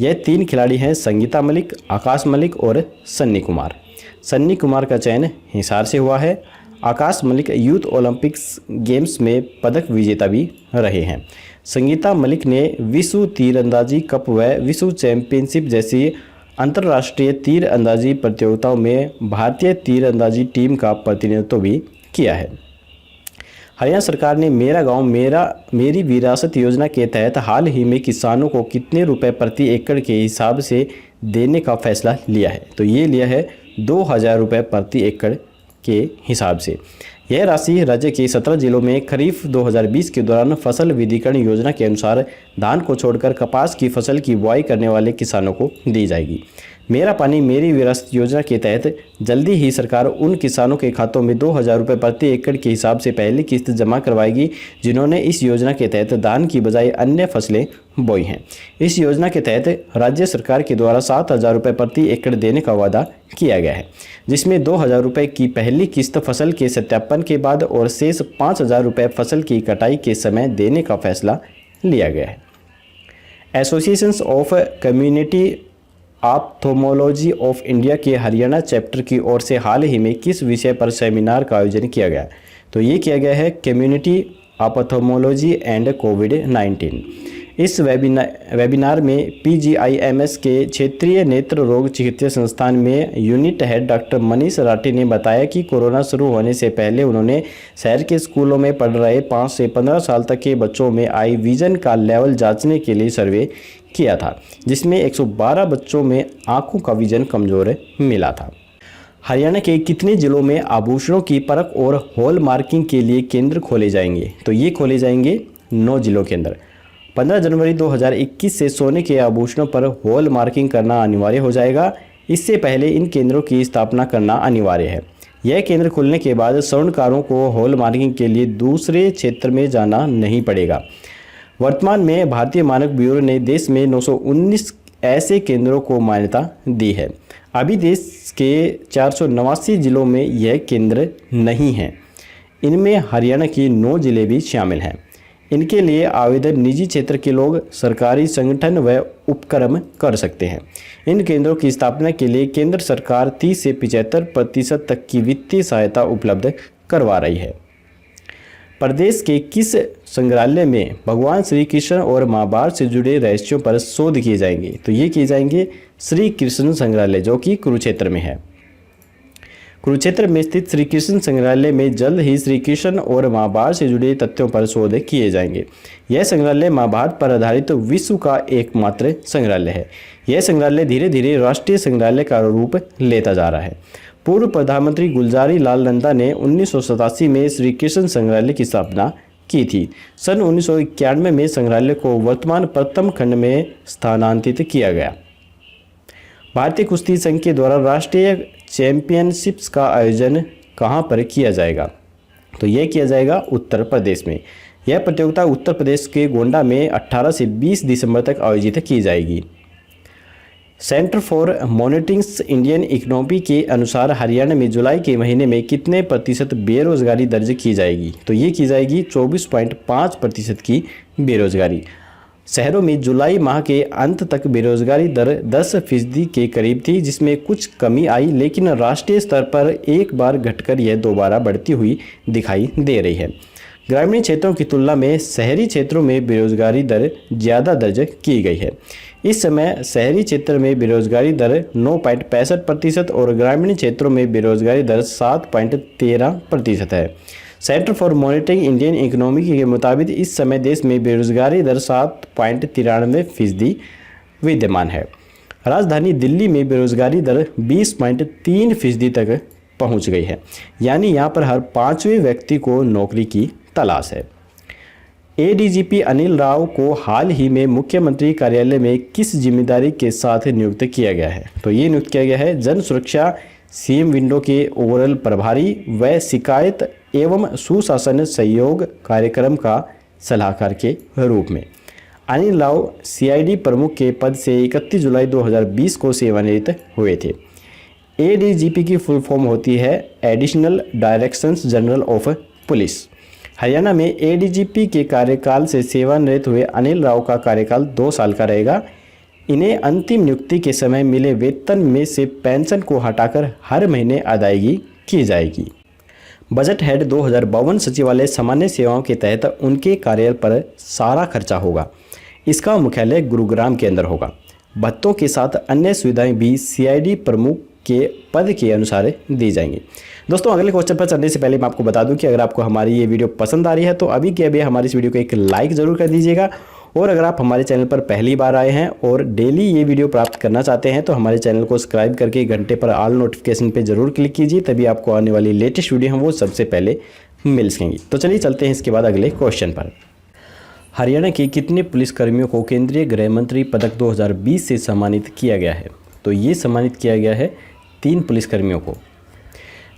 यह 3 खिलाड़ी हैं संगीता मलिक, आकाश मलिक और सन्नी कुमार। सन्नी कुमार का चयन हिसार से हुआ है। आकाश मलिक यूथ ओलंपिक्स गेम्स में पदक विजेता भी रहे हैं। संगीता मलिक ने विश्व तीरंदाजी कप व विश्व चैंपियनशिप जैसी अंतर्राष्ट्रीय तीर अंदाजी प्रतियोगिताओं में भारतीय तीरंदाजी टीम का प्रतिनिधित्व भी किया है। हरियाणा सरकार ने मेरा गांव मेरी विरासत योजना के तहत हाल ही में किसानों को कितने रुपए प्रति एकड़ के हिसाब से देने का फैसला लिया है? तो ये लिया है 2000 रुपये प्रति एकड़ के हिसाब से। यह राशि राज्य के 17 जिलों में खरीफ 2020 के दौरान फसल विधिकरण योजना के अनुसार धान को छोड़कर कपास की फसल की बुआई करने वाले किसानों को दी जाएगी। मेरा पानी मेरी विरासत योजना के तहत जल्दी ही सरकार उन किसानों के खातों में 2000 रुपये प्रति एकड़ के हिसाब से पहली किस्त जमा करवाएगी जिन्होंने इस योजना के तहत धान की बजाय अन्य फसलें बोई हैं। इस योजना के तहत राज्य सरकार के द्वारा 7000 रुपये प्रति एकड़ देने का वादा किया गया है, जिसमें 2000 रुपये की पहली किस्त फसल के सत्यापन के बाद और शेष 5000 रुपये फसल की कटाई के समय देने का फैसला लिया गया है। Association of community ophthalmology of India के हरियाणा चैप्टर की ओर से हाल ही में किस विषय पर सेमिनार का आयोजन किया गया? तो ये किया गया है कम्युनिटी ऑप्थेल्मोलॉजी एंड कोविड-19। इस वेबिनार में PGIMS के क्षेत्रीय नेत्र रोग चिकित्सा संस्थान में unit head doctor Manish Rathi ने बताया कि कोरोना शुरू होने से पहले उन्होंने शहर के स्कूलों में पढ़ रहे 5 से 15 साल तक के बच्चों में आई विजन का लेवल जांचने के लिए सर्वे किया था, जिसमें 112 बच्चों में आंखों का विजन कमजोर मिला था। हरियाणा के कितने जिलों में आभूषणों की परख और हॉल मार्किंग के लिए केंद्र खोले जाएंगे? तो ये खोले जाएंगे 9 जिलों के अंदर। 15 जनवरी 2021 से सोने के आभूषणों पर हॉल मार्किंग करना अनिवार्य हो जाएगा। इससे पहले इन केंद्रों की स्थापना करना अनिवार्य है। यह केंद्र खुलने के बाद स्वर्णकारों को हॉल मार्किंग के लिए दूसरे क्षेत्र में जाना नहीं पड़ेगा। वर्तमान में भारतीय मानक ब्यूरो ने देश में 919 ऐसे केंद्रों को मान्यता दी है। अभी देश के 489 जिलों में यह केंद्र नहीं हैं। इनमें हरियाणा की 9 जिले भी शामिल हैं। इनके लिए आवेदन निजी क्षेत्र के लोग, सरकारी संगठन व उपक्रम कर सकते हैं। इन केंद्रों की स्थापना के लिए केंद्र सरकार 30 से 75% तक की वित्तीय सहायता उपलब्ध करवा रही है। प्रदेश के किस संग्रहालय में भगवान श्री कृष्ण और महाभारत से जुड़े रहस्यों पर शोध किए जाएंगे? तो ये किए जाएंगे श्री कृष्ण संग्रहालय, जो कि कुरुक्षेत्र में है। कुरुक्षेत्र में स्थित श्री कृष्ण संग्रहालय में जल्द ही श्री कृष्ण और महाभारत से जुड़े तथ्यों पर शोध किए जाएंगे। यह संग्रहालय महाभारत पर आधारित विश्व का एकमात्र संग्रहालय है। यह संग्रहालय धीरे धीरे राष्ट्रीय संग्रहालय का रूप लेता जा रहा है। पूर्व प्रधानमंत्री गुलजारी लाल नंदा ने 1987 में श्री कृष्ण संग्रहालय की स्थापना की थी। सन 1991 में संग्रहालय को वर्तमान प्रथम खंड में स्थानांतरित किया गया। भारतीय कुश्ती संघ के द्वारा राष्ट्रीय चैंपियनशिप्स का आयोजन कहां पर किया जाएगा? तो यह किया जाएगा उत्तर प्रदेश में। यह प्रतियोगिता उत्तर प्रदेश के गोंडा में 18 से 20 दिसंबर तक आयोजित की जाएगी। Centre for monitoring Indian economy के अनुसार हरियाणा में जुलाई के महीने में कितने प्रतिशत बेरोजगारी दर्ज की जाएगी? तो ये की जाएगी 24.5% की बेरोजगारी। शहरों में जुलाई माह के अंत तक बेरोजगारी दर 10% के करीब थी, जिसमें कुछ कमी आई, लेकिन राष्ट्रीय स्तर पर एक बार घटकर यह दोबारा बढ़ती हुई दिखाई दे रही है। ग्रामीण क्षेत्रों की तुलना में शहरी क्षेत्रों में बेरोजगारी दर ज़्यादा दर्ज की गई है। इस समय शहरी क्षेत्र में बेरोजगारी दर 9.65% और ग्रामीण क्षेत्रों में बेरोजगारी दर 7.13% है। Centre for monitoring Indian economy के मुताबिक इस समय देश में बेरोजगारी दर 7.93% विद्यमान है। राजधानी दिल्ली में बेरोजगारी दर 20.3% तक पहुंच गई है, यानी यहां पर हर 5वें व्यक्ति को नौकरी की तलाश है। एडीजीपी अनिल राव को हाल ही में मुख्यमंत्री कार्यालय में किस जिम्मेदारी के साथ नियुक्त किया गया है? तो ये नियुक्त किया गया है जन सुरक्षा सीएम विंडो के ओवरऑल प्रभारी व शिकायत एवं सुशासन सहयोग कार्यक्रम का सलाहकार के रूप में। अनिल राव सीआईडी प्रमुख के पद से 31 जुलाई 2020 को सेवानिवृत्त हुए थे। एडीजीपी की फुल फॉर्म होती है additional directions general of police. Haryana में एडीजीपी के कार्यकाल से सेवानिवृत्त हुए अनिल राव का कार्यकाल 2 साल का रहेगा। इन्हें अंतिम नियुक्ति के समय मिले वेतन में से पेंशन को हटाकर हर महीने अदायगी की जाएगी। बजट हेड 2052 सचिवालय सामान्य सेवाओं के तहत उनके कार्यालय पर सारा खर्चा होगा। इसका मुख्यालय गुरुग्राम के अंदर होगा। भत्तों के साथ अन्य सुविधाएं भी सीआईडी प्रमुख के पद के अनुसार दी जाएंगी। दोस्तों, अगले क्वेश्चन पर चलने से पहले मैं आपको बता दूं कि अगर आपको हमारी ये वीडियो पसंद आ रही है तो अभी के अभी हमारी इस वीडियो को एक लाइक ज़रूर कर दीजिएगा। और अगर आप हमारे चैनल पर पहली बार आए हैं और डेली ये वीडियो प्राप्त करना चाहते हैं तो हमारे चैनल को सब्सक्राइब करके घंटे पर ऑल नोटिफिकेशन पे जरूर क्लिक कीजिए, तभी आपको आने वाली लेटेस्ट वीडियो हैं वो सबसे पहले मिल सकेंगी। तो चलिए चलते हैं इसके बाद अगले क्वेश्चन पर। हरियाणा के कितने पुलिसकर्मियों को केंद्रीय गृह मंत्री पदक 2020 से सम्मानित किया गया है? तो ये सम्मानित किया गया है 3 पुलिसकर्मियों को।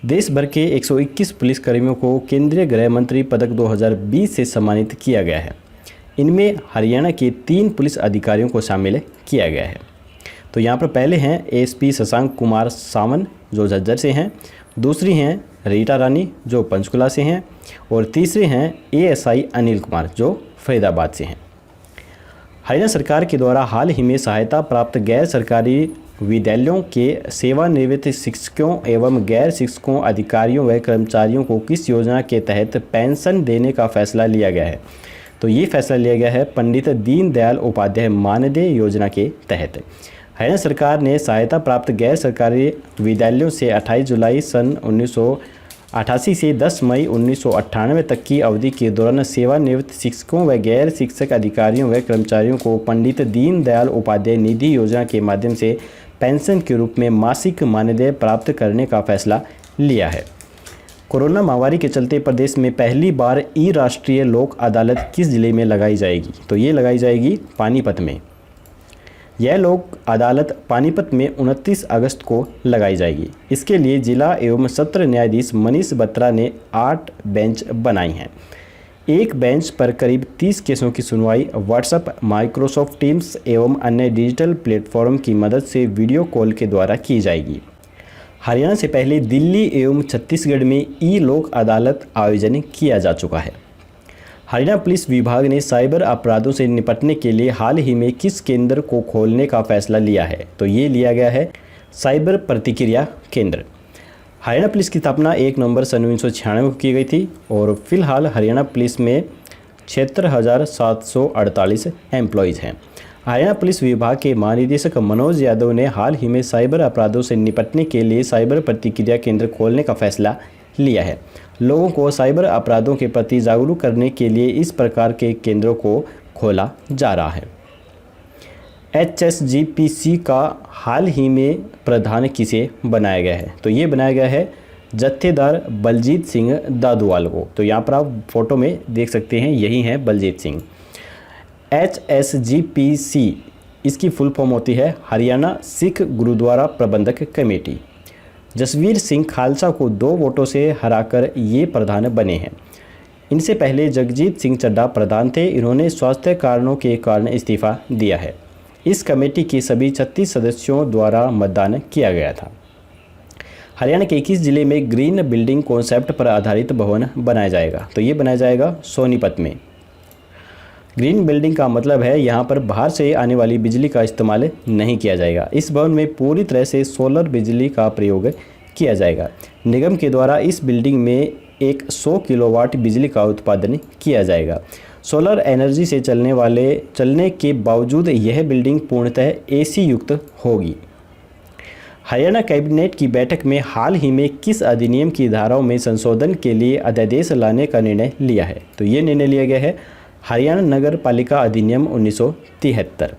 देश भर के 121 पुलिसकर्मियों को केंद्रीय गृह मंत्री पदक 2020 से सम्मानित किया गया है। इनमें हरियाणा के 3 पुलिस अधिकारियों को शामिल किया गया है। तो यहाँ पर पहले हैं एसपी शशांक कुमार सावन जो झज्जर से हैं, दूसरी हैं रीटा रानी जो पंचकुला से हैं और तीसरे हैं एएसआई अनिल कुमार जो फरीदाबाद से हैं। हरियाणा सरकार के द्वारा हाल ही में सहायता प्राप्त गैर सरकारी विद्यालयों के सेवानिवृत्त शिक्षकों एवं गैर शिक्षकों अधिकारियों व कर्मचारियों को किस योजना के तहत पेंशन देने का फैसला लिया गया है? तो ये फैसला लिया गया है पंडित दीनदयाल उपाध्याय मानदेय योजना के तहत। हरियाणा सरकार ने सहायता प्राप्त गैर सरकारी विद्यालयों से 28 जुलाई सन 1988 से 10 मई 1998 तक की अवधि के दौरान सेवानिवृत्त शिक्षकों व गैर शिक्षक अधिकारियों व कर्मचारियों को पंडित दीनदयाल उपाध्याय निधि योजना के माध्यम से पेंशन के रूप में मासिक मानदेय प्राप्त करने का फैसला लिया है। कोरोना महामारी के चलते प्रदेश में पहली बार ई राष्ट्रीय लोक अदालत किस जिले में लगाई जाएगी? तो ये लगाई जाएगी पानीपत में। यह लोक अदालत पानीपत में 29 अगस्त को लगाई जाएगी। इसके लिए जिला एवं सत्र न्यायाधीश मनीष बत्रा ने 8 बेंच बनाई हैं। एक बेंच पर करीब 30 केसों की सुनवाई व्हाट्सएप, माइक्रोसॉफ्ट टीम्स एवं अन्य डिजिटल प्लेटफॉर्म की मदद से वीडियो कॉल के द्वारा की जाएगी। हरियाणा से पहले दिल्ली एवं छत्तीसगढ़ में ई लोक अदालत आयोजन किया जा चुका है। हरियाणा पुलिस विभाग ने साइबर अपराधों से निपटने के लिए हाल ही में किस केंद्र को खोलने का फैसला लिया है? तो ये लिया गया है साइबर प्रतिक्रिया केंद्र। हरियाणा पुलिस की स्थापना 1 नवंबर सन 1996 को की गई थी और फिलहाल हरियाणा पुलिस में 76,748 एम्प्लॉयज़ हैं। हरियाणा पुलिस विभाग के महानिदेशक मनोज यादव ने हाल ही में साइबर अपराधों से निपटने के लिए साइबर प्रतिक्रिया केंद्र खोलने का फैसला लिया है। लोगों को साइबर अपराधों के प्रति जागरूक करने के लिए इस प्रकार के केंद्रों को खोला जा रहा है। HSGPC का हाल ही में प्रधान किसे बनाया गया है? तो ये बनाया गया है जत्थेदार बलजीत सिंह दादुवाल को। तो यहाँ पर आप फोटो में देख सकते हैं, यही हैं बलजीत सिंह। HSGPC इसकी फुल फॉर्म होती है हरियाणा सिख गुरुद्वारा प्रबंधक कमेटी। जसवीर सिंह खालसा को 2 वोटों से हराकर ये प्रधान बने हैं। इनसे पहले जगजीत सिंह चड्ढा प्रधान थे। इन्होंने स्वास्थ्य कारणों के कारण इस्तीफा दिया है। इस कमेटी के सभी 36 सदस्यों द्वारा मतदान किया गया था। हरियाणा के 21 जिले में ग्रीन बिल्डिंग कॉन्सेप्ट पर आधारित भवन बनाया जाएगा। तो ये बनाया जाएगा सोनीपत में। ग्रीन बिल्डिंग का मतलब है यहाँ पर बाहर से आने वाली बिजली का इस्तेमाल नहीं किया जाएगा। इस भवन में पूरी तरह से सोलर बिजली का प्रयोग किया जाएगा। निगम के द्वारा इस बिल्डिंग में एक 100 किलोवाट बिजली का उत्पादन किया जाएगा। सोलर एनर्जी से चलने के बावजूद यह बिल्डिंग पूर्णतः AC युक्त होगी। हरियाणा कैबिनेट की बैठक में हाल ही में किस अधिनियम की धाराओं में संशोधन के लिए अध्यादेश लाने का निर्णय लिया है? तो ये निर्णय लिया गया है हरियाणा नगर पालिका अधिनियम 1973।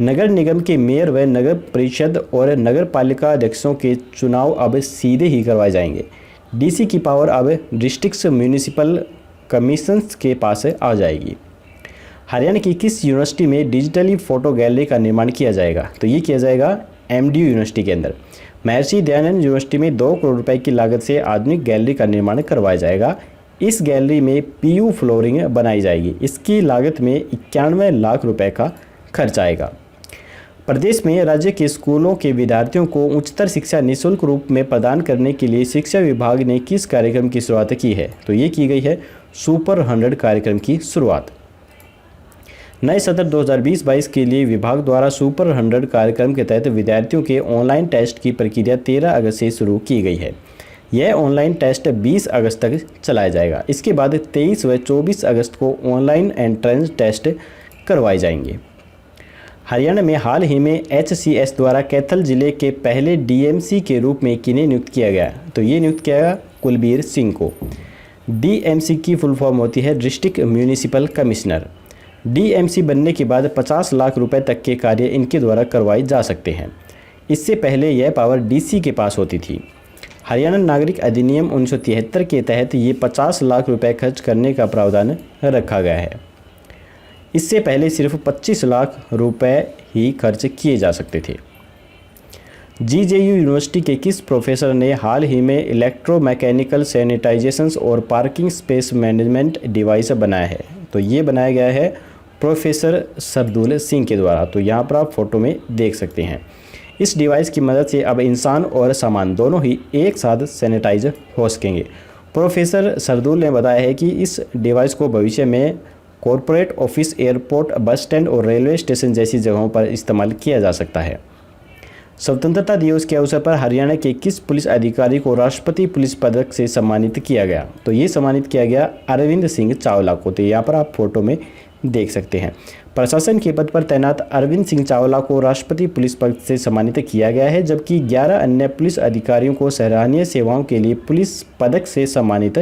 नगर निगम के मेयर व नगर परिषद और नगर पालिका अध्यक्षों के चुनाव अब सीधे ही करवाए जाएंगे। DC की पावर अब डिस्ट्रिक्ट म्यूनिसिपल कमीशंस के पास आ जाएगी। हरियाणा की किस यूनिवर्सिटी में डिजिटली फ़ोटो गैलरी का निर्माण किया जाएगा? तो ये किया जाएगा MDU यूनिवर्सिटी के अंदर। महर्षि दयानंद यूनिवर्सिटी में 2 करोड़ रुपए की लागत से आधुनिक गैलरी का निर्माण करवाया जाएगा। इस गैलरी में PU फ्लोरिंग बनाई जाएगी। इसकी लागत में 91 लाख रुपए का खर्च आएगा। प्रदेश में राज्य के स्कूलों के विद्यार्थियों को उच्चतर शिक्षा निःशुल्क रूप में प्रदान करने के लिए शिक्षा विभाग ने किस कार्यक्रम की शुरुआत की है? तो ये की गई है सुपर 100 कार्यक्रम की शुरुआत। नए सत्र 2020-22 के लिए विभाग द्वारा सुपर 100 कार्यक्रम के तहत विद्यार्थियों के ऑनलाइन टेस्ट की प्रक्रिया 13 अगस्त से शुरू की गई है। यह ऑनलाइन टेस्ट 20 अगस्त तक चलाया जाएगा। इसके बाद 23 व 24 अगस्त को ऑनलाइन एंट्रेंस टेस्ट करवाए जाएंगे। हरियाणा में हाल ही में HCS द्वारा कैथल जिले के पहले DMC के रूप में किन्हें नियुक्त किया गया? तो ये नियुक्त किया गया कुलबीर सिंह को। DMC की फुल फॉर्म होती है डिस्ट्रिक्ट म्यूनिसिपल कमिश्नर। DMC बनने के बाद 50 लाख रुपए तक के कार्य इनके द्वारा करवाए जा सकते हैं। इससे पहले यह पावर DC के पास होती थी। हरियाणा नागरिक अधिनियम 1973 के तहत ये 50 लाख रुपए खर्च करने का प्रावधान रखा गया है। इससे पहले सिर्फ 25 लाख रुपए ही खर्च किए जा सकते थे। GJU यूनिवर्सिटी के किस प्रोफेसर ने हाल ही में इलेक्ट्रोमैकेनिकल सैनिटाइजेशन और पार्किंग स्पेस मैनेजमेंट डिवाइस बनाया है? तो ये बनाया गया है प्रोफेसर सरदुल सिंह के द्वारा। तो यहाँ पर आप फोटो में देख सकते हैं। इस डिवाइस की मदद से अब इंसान और सामान दोनों ही एक साथ सैनिटाइज हो सकेंगे। प्रोफेसर सरदुल ने बताया है कि इस डिवाइस को भविष्य में corporate office, airport, bus stand और रेलवे स्टेशन जैसी जगहों पर इस्तेमाल किया जा सकता है। स्वतंत्रता दिवस के अवसर पर हरियाणा के किस पुलिस अधिकारी को राष्ट्रपति पुलिस पदक से सम्मानित किया गया? तो ये सम्मानित किया गया अरविंद सिंह चावला को। तो यहाँ पर आप फोटो में देख सकते हैं। प्रशासन के पद पर तैनात अरविंद सिंह चावला को राष्ट्रपति पुलिस पदक से सम्मानित किया गया है, जबकि 11 अन्य पुलिस अधिकारियों को सराहनीय सेवाओं के लिए पुलिस पदक से सम्मानित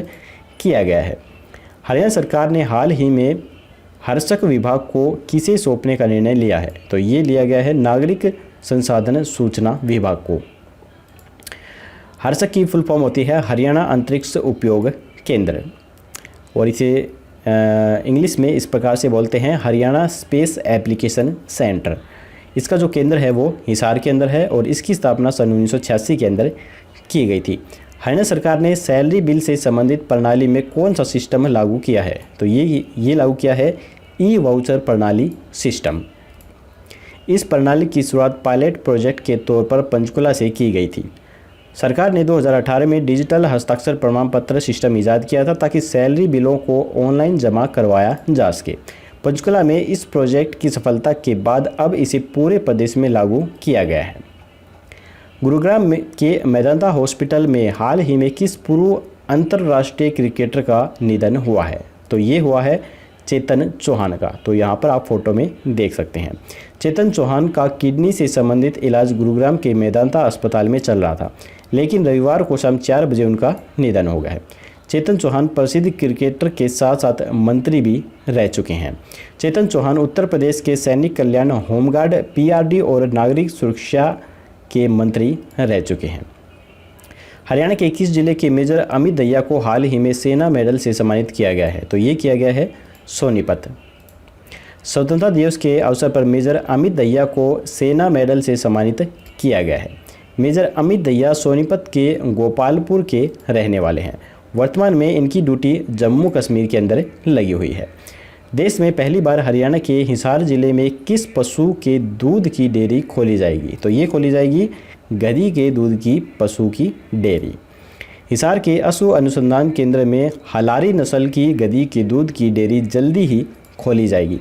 किया गया है। हरियाणा सरकार ने हाल ही में हर्षक विभाग को किसे सौंपने का निर्णय लिया है? तो ये लिया गया है नागरिक संसाधन सूचना विभाग को। हर्षक की फुल फॉर्म होती है हरियाणा अंतरिक्ष उपयोग केंद्र और इसे इंग्लिश में इस प्रकार से बोलते हैं हरियाणा स्पेस एप्लीकेशन सेंटर। इसका जो केंद्र है वो हिसार के अंदर है और इसकी स्थापना सन 1986 के अंदर की गई थी। हरियाणा सरकार ने सैलरी बिल से संबंधित प्रणाली में कौन सा सिस्टम लागू किया है? तो ये लागू किया है ई वाउचर प्रणाली सिस्टम। इस प्रणाली की शुरुआत पायलट प्रोजेक्ट के तौर पर पंचकुला से की गई थी। सरकार ने 2018 में डिजिटल हस्ताक्षर प्रमाण पत्र सिस्टम ईजाद किया था ताकि सैलरी बिलों को ऑनलाइन जमा करवाया जा सके। पंचकुला में इस प्रोजेक्ट की सफलता के बाद अब इसे पूरे प्रदेश में लागू किया गया है। गुरुग्राम के मेदांता हॉस्पिटल में हाल ही में किस पूर्व अंतर्राष्ट्रीय क्रिकेटर का निधन हुआ है? तो ये हुआ है चेतन चौहान का। तो यहाँ पर आप फोटो में देख सकते हैं। चेतन चौहान का किडनी से संबंधित इलाज गुरुग्राम के मेदांता अस्पताल में चल रहा था, लेकिन रविवार को शाम 4 बजे उनका निधन हो गया है। चेतन चौहान प्रसिद्ध क्रिकेटर के साथ साथ मंत्री भी रह चुके हैं। चेतन चौहान उत्तर प्रदेश के सैनिक कल्याण, होमगार्ड, पीआरडी और नागरिक सुरक्षा के मंत्री रह चुके हैं। हरियाणा के 21 जिले के मेजर अमित दहिया को हाल ही में सेना मेडल से सम्मानित किया गया है। तो ये किया गया है सोनीपत। स्वतंत्रता दिवस के अवसर पर मेजर अमित दहिया को सेना मेडल से सम्मानित किया गया है। मेजर अमित दहिया सोनीपत के गोपालपुर के रहने वाले हैं। वर्तमान में इनकी ड्यूटी जम्मू कश्मीर के अंदर लगी हुई है। देश में पहली बार हरियाणा के हिसार जिले में किस पशु के दूध की डेयरी खोली जाएगी? तो ये खोली जाएगी गधी के दूध की पशु की डेयरी। हिसार के पशु अनुसंधान केंद्र में हलारी नस्ल की गधी के दूध की डेयरी जल्दी ही खोली जाएगी।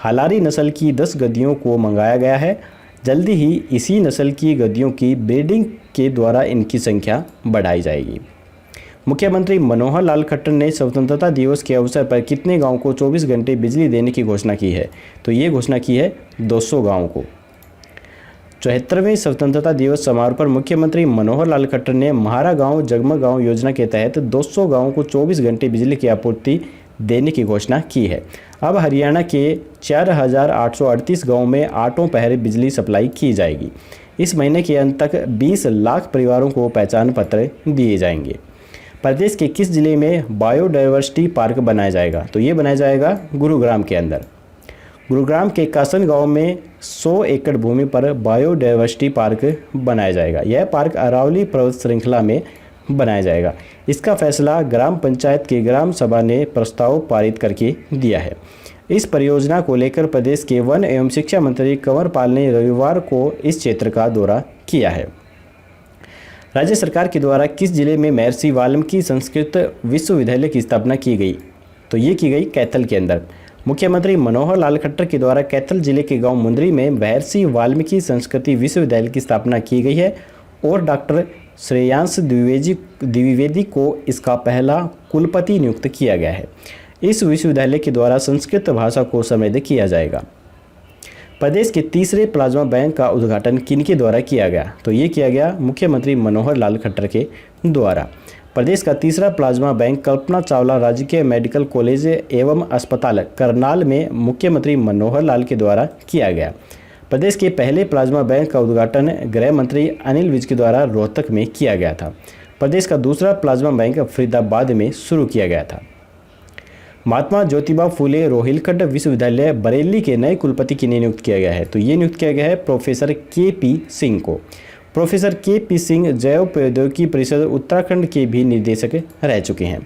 हलारी नस्ल की 10 गधियों को मंगाया गया है। जल्दी ही इसी नस्ल की गधियों की ब्रीडिंग के द्वारा इनकी संख्या बढ़ाई जाएगी। मुख्यमंत्री मनोहर लाल खट्टर ने स्वतंत्रता दिवस के अवसर पर कितने गांव को 24 घंटे बिजली देने की घोषणा की है? तो ये घोषणा की है 200 गाँव को। 74वें स्वतंत्रता दिवस समारोह पर मुख्यमंत्री मनोहर लाल खट्टर ने म्हारा गांव जगमग गांव योजना के तहत 200 गाँवों को 24 घंटे बिजली की आपूर्ति देने की घोषणा की है। अब हरियाणा के 4838 गाँव में 8 पहर बिजली सप्लाई की जाएगी। इस महीने के अंत तक 20 लाख परिवारों को पहचान पत्र दिए जाएंगे। प्रदेश के किस जिले में बायोडायवर्सिटी पार्क बनाया जाएगा? तो ये बनाया जाएगा गुरुग्राम के अंदर। गुरुग्राम के कासन गांव में 100 एकड़ भूमि पर बायोडायवर्सिटी पार्क बनाया जाएगा। यह पार्क अरावली पर्वत श्रृंखला में बनाया जाएगा। इसका फैसला ग्राम पंचायत की ग्राम सभा ने प्रस्ताव पारित करके दिया है। इस परियोजना को लेकर प्रदेश के वन एवं शिक्षा मंत्री कंवर पाल ने रविवार को इस क्षेत्र का दौरा किया है। राज्य सरकार के द्वारा किस जिले में महर्षि वाल्मीकि संस्कृत विश्वविद्यालय की स्थापना की गई? तो ये की गई कैथल के अंदर। मुख्यमंत्री मनोहर लाल खट्टर के द्वारा कैथल जिले के गांव मुंदरी में महर्षि वाल्मीकि संस्कृत विश्वविद्यालय की स्थापना की गई है और डॉक्टर श्रेयांश द्विवेदी को इसका पहला कुलपति नियुक्त किया गया है। इस विश्वविद्यालय के द्वारा संस्कृत भाषा को समृद्ध किया जाएगा। प्रदेश के तीसरे प्लाज्मा बैंक का उद्घाटन किनके द्वारा किया गया? तो ये किया गया मुख्यमंत्री मनोहर लाल खट्टर के द्वारा। प्रदेश का तीसरा प्लाज्मा बैंक कल्पना चावला राजकीय मेडिकल कॉलेज एवं अस्पताल करनाल में मुख्यमंत्री मनोहर लाल के द्वारा किया गया। प्रदेश के पहले प्लाज्मा बैंक का उद्घाटन गृह मंत्री अनिल विज के द्वारा रोहतक में किया गया था। प्रदेश का दूसरा प्लाज्मा बैंक फरीदाबाद में शुरू किया गया था। महात्मा ज्योतिबा फूले रोहिलखंड विश्वविद्यालय बरेली के नए कुलपति किन्हें नियुक्त किया गया है? तो ये नियुक्त किया गया है प्रोफेसर के.पी. सिंह को। Professor KP. सिंह जैव प्रौद्योगिकी परिषद उत्तराखंड के भी निदेशक रह चुके हैं।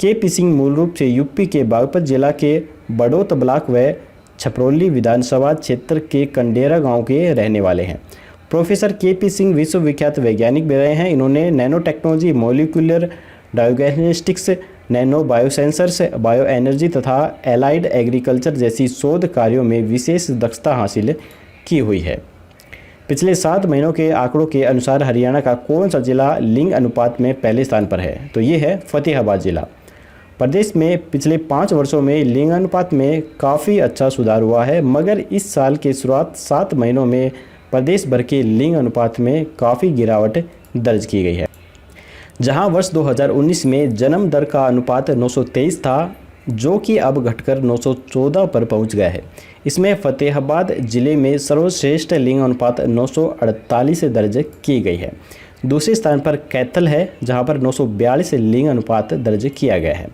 के.पी. सिंह मूल रूप से यूपी के बागपत जिला के बड़ौत ब्लॉक व छपरौली विधानसभा क्षेत्र के कंडेरा गांव के रहने वाले हैं। Professor KP. सिंह विश्वविख्यात वैज्ञानिक भी रहे हैं। इन्होंने nano technology, molecular diagnostics, nano biosensors, bio energy तथा एलाइड एग्रीकल्चर जैसी शोध कार्यों में विशेष दक्षता हासिल की हुई है। पिछले 7 महीनों के आंकड़ों के अनुसार हरियाणा का कौन सा जिला लिंग अनुपात में पहले स्थान पर है? तो ये है फतेहाबाद जिला। प्रदेश में पिछले 5 वर्षों में लिंग अनुपात में काफ़ी अच्छा सुधार हुआ है, मगर इस साल के शुरुआत 7 महीनों में प्रदेश भर के लिंग अनुपात में काफ़ी गिरावट दर्ज की गई है। जहां वर्ष 2019 में जन्म दर का अनुपात 923 था, जो कि अब घटकर 914 पर पहुंच गया है। इसमें फतेहाबाद जिले में सर्वश्रेष्ठ लिंग अनुपात 948 दर्ज की गई है। दूसरे स्थान पर कैथल है, जहां पर 942 लिंग अनुपात दर्ज किया गया है।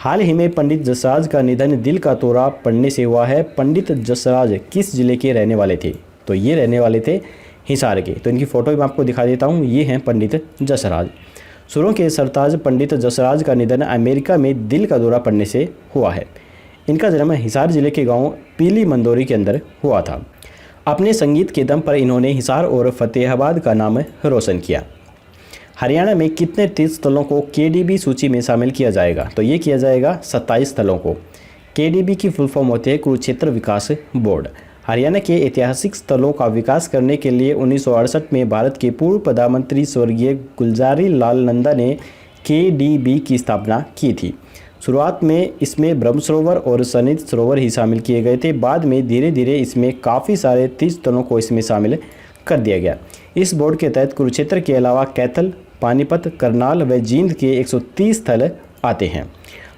हाल ही में पंडित जसराज का निधन दिल का दौरा पड़ने से हुआ है। पंडित जसराज किस जिले के रहने वाले थे? तो ये रहने वाले थे हिसार के। तो इनकी फ़ोटो मैं आपको दिखा देता हूँ। ये हैं पंडित जसराज। सुरों के सरताज पंडित जसराज का निधन अमेरिका में दिल का दौरा पड़ने से हुआ है। इनका जन्म हिसार जिले के गांव पीली मंदोरी के अंदर हुआ था। अपने संगीत के दम पर इन्होंने हिसार और फतेहाबाद का नाम रोशन किया। हरियाणा में कितने तीर्थ स्थलों को केडीबी सूची में शामिल किया जाएगा? तो ये किया जाएगा 27 स्थलों को। केडीबी की फुल फॉर्म होती है कुरुक्षेत्र विकास बोर्ड। हरियाणा के ऐतिहासिक स्थलों का विकास करने के लिए 1968 में भारत के पूर्व प्रधानमंत्री स्वर्गीय गुलजारी लाल नंदा ने केडीबी की स्थापना की थी। शुरुआत में इसमें ब्रह्म सरोवर और सनिध सरोवर ही शामिल किए गए थे। बाद में धीरे धीरे इसमें काफ़ी सारे तीर्थ स्थलों को इसमें शामिल कर दिया गया। इस बोर्ड के तहत कुरुक्षेत्र के अलावा कैथल, पानीपत, करनाल व जींद के 130 स्थल आते हैं।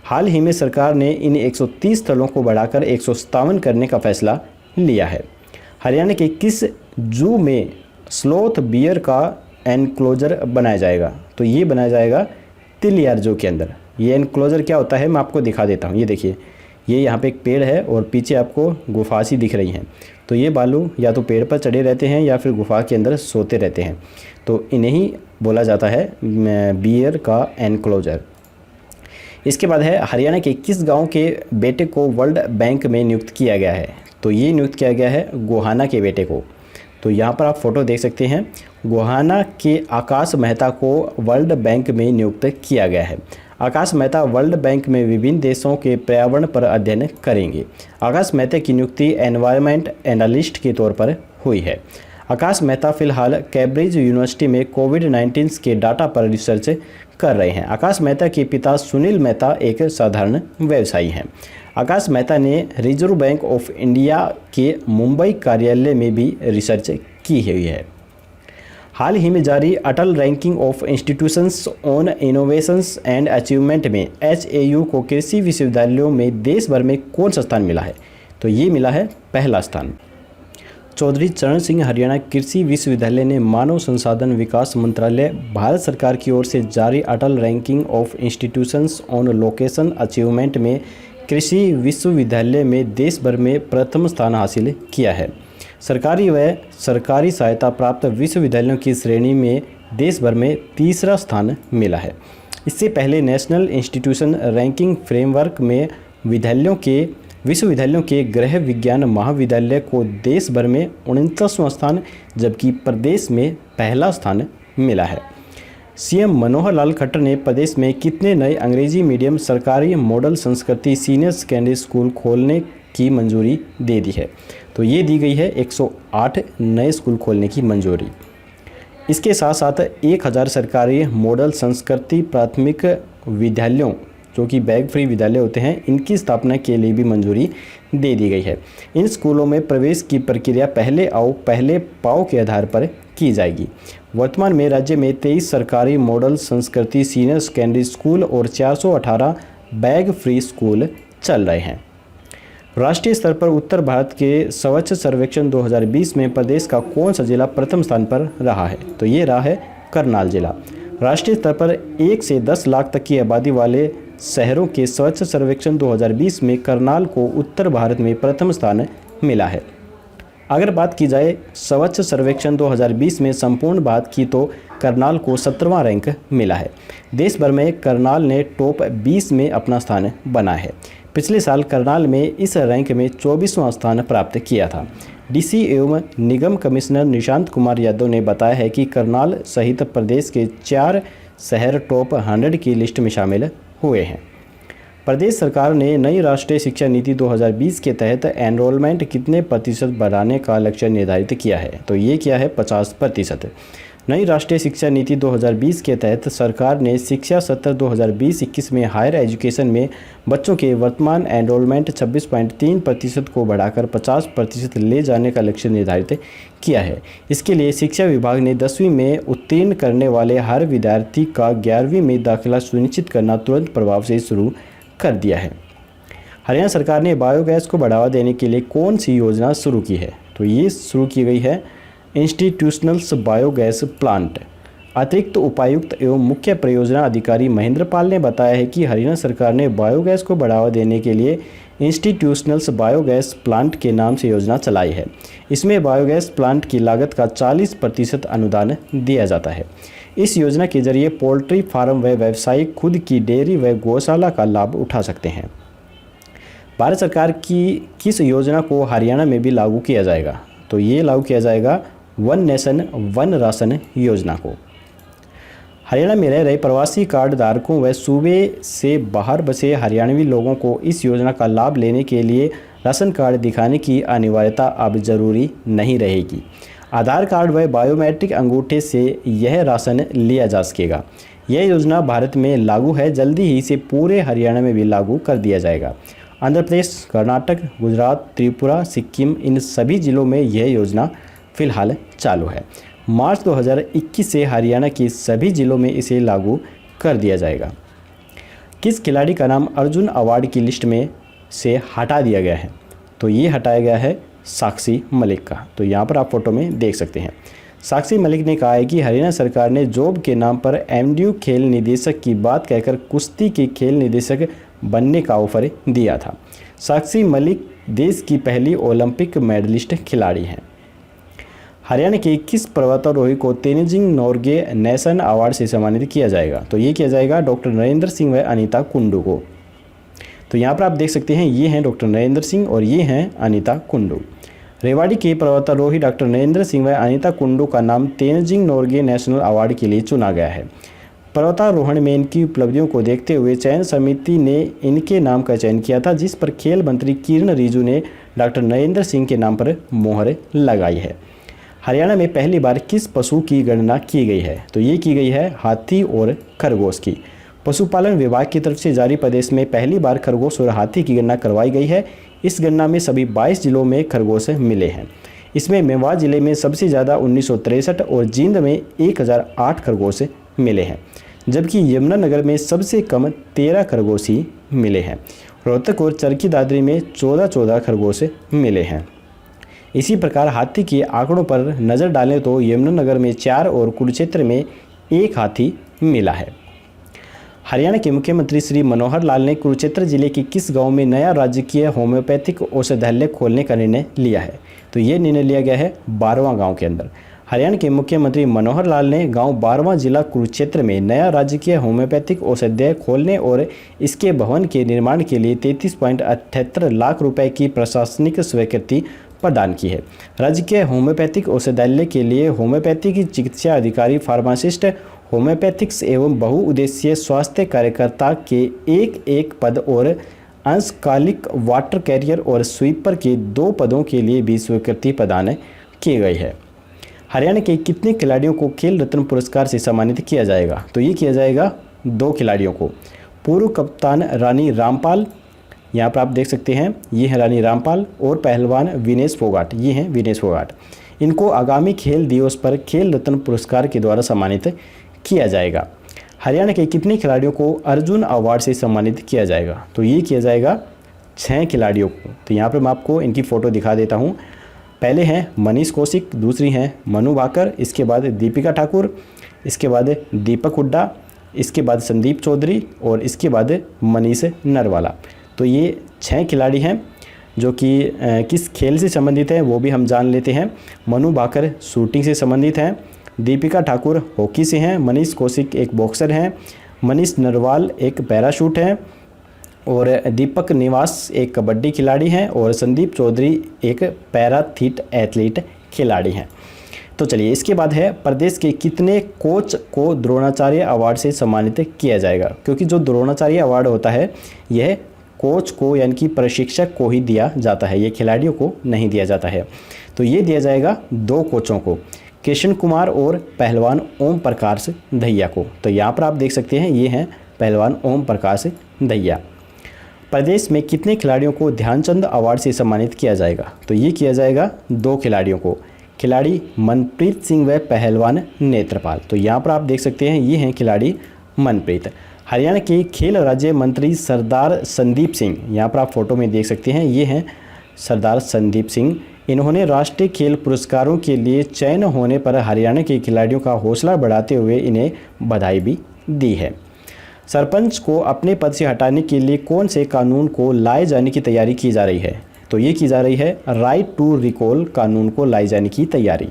हाल ही में सरकार ने इन 130 स्थलों को बढ़ाकर 157 करने का फैसला लिया है। हरियाणा के किस जू में स्लोथ बियर का एनक्लोजर बनाया जाएगा? तो ये बनाया जाएगा तिलियार जू के अंदर। ये एनक्लोजर क्या होता है मैं आपको दिखा देता हूँ। ये देखिए, ये यहाँ पे एक पेड़ है और पीछे आपको गुफा सी दिख रही हैं। तो ये भालू या तो पेड़ पर चढ़े रहते हैं या फिर गुफा के अंदर सोते रहते हैं। तो इन्हें ही बोला जाता है बियर का एनक्लोजर। इसके बाद है हरियाणा के किस गांव के बेटे को वर्ल्ड बैंक में नियुक्त किया गया है? तो ये नियुक्त किया गया है गोहाना के बेटे को। तो यहाँ पर आप फोटो देख सकते हैं। गोहाना के आकाश मेहता को वर्ल्ड बैंक में नियुक्त किया गया है। आकाश मेहता वर्ल्ड बैंक में विभिन्न देशों के पर्यावरण पर अध्ययन करेंगे। आकाश मेहता की नियुक्ति एनवायरनमेंट एनालिस्ट के तौर पर हुई है। आकाश मेहता फिलहाल कैम्ब्रिज यूनिवर्सिटी में कोविड-19 के डाटा पर रिसर्च कर रहे हैं। आकाश मेहता के पिता सुनील मेहता एक साधारण व्यवसायी हैं। आकाश मेहता ने रिजर्व बैंक ऑफ इंडिया के मुंबई कार्यालय में भी रिसर्च की हुई है। हाल ही में जारी Atal ranking of institutions on innovations and achievement में HAU को कृषि विश्वविद्यालयों में देश भर में कौन सा स्थान मिला है? तो ये मिला है पहला स्थान। चौधरी चरण सिंह हरियाणा कृषि विश्वविद्यालय ने मानव संसाधन विकास मंत्रालय भारत सरकार की ओर से जारी Atal ranking of institutions on location achievement में कृषि विश्वविद्यालय में देश भर में प्रथम स्थान हासिल किया है। सरकारी व सरकारी सहायता प्राप्त विश्वविद्यालयों की श्रेणी में देश भर में तीसरा स्थान मिला है। इससे पहले नेशनल इंस्टीट्यूशन रैंकिंग फ्रेमवर्क में विश्वविद्यालयों के गृह विज्ञान महाविद्यालय को देश भर में 49वां स्थान जबकि प्रदेश में पहला स्थान मिला है। सीएम मनोहर लाल खट्टर ने प्रदेश में कितने नए अंग्रेजी मीडियम सरकारी मॉडल संस्कृति सीनियर सेकेंडरी स्कूल खोलने की मंजूरी दे दी है? तो ये दी गई है 108 नए स्कूल खोलने की मंजूरी। इसके साथ साथ 1000 सरकारी मॉडल संस्कृति प्राथमिक विद्यालयों जो कि बैग फ्री विद्यालय होते हैं इनकी स्थापना के लिए भी मंजूरी दे दी गई है। इन स्कूलों में प्रवेश की प्रक्रिया पहले आओ पहले पाओ के आधार पर की जाएगी। वर्तमान में राज्य में 23 सरकारी मॉडल संस्कृति सीनियर सेकेंडरी स्कूल और 418 बैग फ्री स्कूल चल रहे हैं। राष्ट्रीय स्तर पर उत्तर भारत के स्वच्छ सर्वेक्षण 2020 में प्रदेश का कौन सा जिला प्रथम स्थान पर रहा है? तो ये रहा है करनाल जिला। राष्ट्रीय स्तर पर 1 से 10 लाख तक की आबादी वाले शहरों के स्वच्छ सर्वेक्षण 2020 में करनाल को उत्तर भारत में प्रथम स्थान मिला है। अगर बात की जाए स्वच्छ सर्वेक्षण 2020 में संपूर्ण बात की तो करनाल को 17वां रैंक मिला है। देश भर में करनाल ने टॉप 20 में अपना स्थान बनाया है। पिछले साल करनाल में इस रैंक में 24वां स्थान प्राप्त किया था। डीसी एवं निगम कमिश्नर निशांत कुमार यादव ने बताया है कि करनाल सहित प्रदेश के 4 शहर टॉप 100 की लिस्ट में शामिल हुए हैं। प्रदेश सरकार ने नई राष्ट्रीय शिक्षा नीति 2020 के तहत एनरोलमेंट कितने प्रतिशत बढ़ाने का लक्ष्य निर्धारित किया है? तो ये किया है 50%। नई राष्ट्रीय शिक्षा नीति 2020 के तहत सरकार ने शिक्षा सत्र 2020-21 में हायर एजुकेशन में बच्चों के वर्तमान एनरोलमेंट 26.3% को बढ़ाकर 50% ले जाने का लक्ष्य निर्धारित किया है। इसके लिए शिक्षा विभाग ने 10वीं में उत्तीर्ण करने वाले हर विद्यार्थी का 11वीं में दाखिला सुनिश्चित करना तुरंत प्रभाव से शुरू कर दिया है। हरियाणा सरकार ने बायोगैस को बढ़ावा देने के लिए कौन सी योजना शुरू की है? तो ये शुरू की गई है इंस्टीट्यूशनल बायोगैस प्लांट। अतिरिक्त उपायुक्त एवं मुख्य परियोजना अधिकारी महेंद्र पाल ने बताया है कि हरियाणा सरकार ने बायोगैस को बढ़ावा देने के लिए इंस्टीट्यूशनल्स बायोगैस प्लांट के नाम से योजना चलाई है। इसमें बायोगैस प्लांट की लागत का 40% अनुदान दिया जाता है। इस योजना के जरिए पोल्ट्री फार्म व व्यवसायी खुद की डेयरी व गौशाला का लाभ उठा सकते हैं। भारत सरकार की किस योजना को हरियाणा में भी लागू किया जाएगा? तो ये लागू किया जाएगा वन नेशन वन राशन योजना को। हरियाणा में रह रहे प्रवासी कार्ड धारकों व सूबे से बाहर बसे हरियाणवी लोगों को इस योजना का लाभ लेने के लिए राशन कार्ड दिखाने की अनिवार्यता अब जरूरी नहीं रहेगी। आधार कार्ड व बायोमेट्रिक अंगूठे से यह राशन लिया जा सकेगा। यह योजना भारत में लागू है, जल्दी ही इसे पूरे हरियाणा में भी लागू कर दिया जाएगा। आंध्र प्रदेश, कर्नाटक, गुजरात, त्रिपुरा, सिक्किम, इन सभी जिलों में यह योजना फिलहाल चालू है। मार्च 2021 से हरियाणा के सभी जिलों में इसे लागू कर दिया जाएगा। किस खिलाड़ी का नाम अर्जुन अवार्ड की लिस्ट में से हटा दिया गया है? तो ये हटाया गया है साक्षी मलिक का। तो यहाँ पर आप फोटो में देख सकते हैं। साक्षी मलिक ने कहा है कि हरियाणा सरकार ने जॉब के नाम पर एमडीयू खेल निदेशक की बात कहकर कुश्ती के खेल निदेशक बनने का ऑफर दिया था। साक्षी मलिक देश की पहली ओलंपिक मेडलिस्ट खिलाड़ी हैं। हरियाणा के किस पर्वतारोही को तेनजिंग नोरगे नेशन अवार्ड से सम्मानित किया जाएगा? तो ये किया जाएगा डॉक्टर नरेंद्र सिंह व अनीता कुंडू को। तो यहाँ पर आप देख सकते हैं, ये हैं डॉक्टर नरेंद्र सिंह और ये हैं अनीता कुंडू। रेवाड़ी के पर्वतारोही डॉक्टर नरेंद्र सिंह व अनीता कुंडू का नाम तेनजिंग नोरगे नेशनल अवार्ड के लिए चुना गया है। पर्वतारोहण में इनकी उपलब्धियों को देखते हुए चयन समिति ने इनके नाम का चयन किया था, जिस पर खेल मंत्री किरण रिजिजू ने डॉक्टर नरेंद्र सिंह के नाम पर मोहर लगाई है। हरियाणा में पहली बार किस पशु की गणना की गई है? तो ये की गई है हाथी और खरगोश की। पशुपालन विभाग की तरफ से जारी प्रदेश में पहली बार खरगोश और हाथी की गणना करवाई गई है। इस गणना में सभी 22 जिलों में खरगोश मिले हैं। इसमें मेवात जिले में सबसे ज़्यादा 1963 और जींद में 1008 खरगोश मिले हैं, जबकि यमुनानगर में सबसे कम 13 खरगोश ही मिले हैं। रोहतक और चरखी दादरी में 14 खरगोश मिले हैं। इसी प्रकार हाथी के आंकड़ों पर नज़र डालें तो यमुनानगर में 4 और कुरुक्षेत्र में 1 हाथी मिला है। हरियाणा के मुख्यमंत्री श्री मनोहर लाल ने कुरुक्षेत्र जिले के किस गांव में नया राजकीय होम्योपैथिक औषधालय खोलने का निर्णय लिया है? तो ये निर्णय लिया गया है 12वां गाँव के अंदर। हरियाणा के मुख्यमंत्री मनोहर लाल ने गांव 12वां जिला कुरुक्षेत्र में नया राजकीय होम्योपैथिक औषधालय खोलने और इसके भवन के निर्माण के लिए 33.78 लाख रुपए की प्रशासनिक स्वीकृति प्रदान की है। राजकीय होम्योपैथिक औषधालय के लिए होम्योपैथिक चिकित्सा अधिकारी, फार्मासिस्ट, होम्योपैथिक्स एवं बहुउद्देशीय स्वास्थ्य कार्यकर्ता के एक पद और अंशकालिक वाटर कैरियर और स्वीपर के 2 पदों के लिए भी स्वीकृति प्रदान की गई है। हरियाणा के कितने खिलाड़ियों को खेल रत्न पुरस्कार से सम्मानित किया जाएगा? तो ये किया जाएगा 2 खिलाड़ियों को। पूर्व कप्तान रानी रामपाल, यहाँ पर आप देख सकते हैं, ये है रानी रामपाल, और पहलवान विनेश फोगाट, ये हैं विनेश फोगाट। इनको आगामी खेल दिवस पर खेल रत्न पुरस्कार के द्वारा सम्मानित किया जाएगा। हरियाणा के कितने खिलाड़ियों को अर्जुन अवार्ड से सम्मानित किया जाएगा? तो ये किया जाएगा 6 खिलाड़ियों को। तो यहाँ पर मैं आपको इनकी फ़ोटो दिखा देता हूँ। पहले हैं मनीष कौशिक, दूसरी हैं मनु भाकर, इसके बाद दीपिका ठाकुर, इसके बाद दीपक हुड्डा, इसके बाद संदीप चौधरी और इसके बाद मनीष नरवाला। तो ये 6 खिलाड़ी हैं जो कि किस खेल से संबंधित हैं वो भी हम जान लेते हैं। मनु भाकर शूटिंग से संबंधित हैं, दीपिका ठाकुर हॉकी से हैं, मनीष कौशिक एक बॉक्सर हैं, मनीष नरवाल एक पैराशूट हैं और दीपक निवास एक कबड्डी खिलाड़ी हैं और संदीप चौधरी एक पैराथीट एथलीट खिलाड़ी हैं। तो चलिए, इसके बाद है प्रदेश के कितने कोच को द्रोणाचार्य अवार्ड से सम्मानित किया जाएगा? क्योंकि जो द्रोणाचार्य अवार्ड होता है यह कोच को यानी कि प्रशिक्षक को ही दिया जाता है, ये खिलाड़ियों को नहीं दिया जाता है। तो ये दिया जाएगा 2 कोचों को, कृष्ण कुमार और पहलवान ओम प्रकाश दहिया को। तो यहाँ पर आप देख सकते हैं, ये हैं पहलवान ओम प्रकाश दहिया। प्रदेश में कितने खिलाड़ियों को ध्यानचंद अवार्ड से सम्मानित किया जाएगा? तो ये किया जाएगा 2 खिलाड़ियों को, खिलाड़ी मनप्रीत सिंह व पहलवान नेत्रपाल। तो यहाँ पर आप देख सकते हैं, ये हैं खिलाड़ी मनप्रीत। हरियाणा के खेल राज्य मंत्री सरदार संदीप सिंह, यहाँ पर आप फोटो में देख सकते हैं, ये हैं सरदार संदीप सिंह। इन्होंने राष्ट्रीय खेल पुरस्कारों के लिए चयन होने पर हरियाणा के खिलाड़ियों का हौसला बढ़ाते हुए इन्हें बधाई भी दी है। सरपंच को अपने पद से हटाने के लिए कौन से कानून को लाए जाने की तैयारी की जा रही है? तो ये की जा रही है राइट टू रिकॉल कानून को लाए जाने की तैयारी।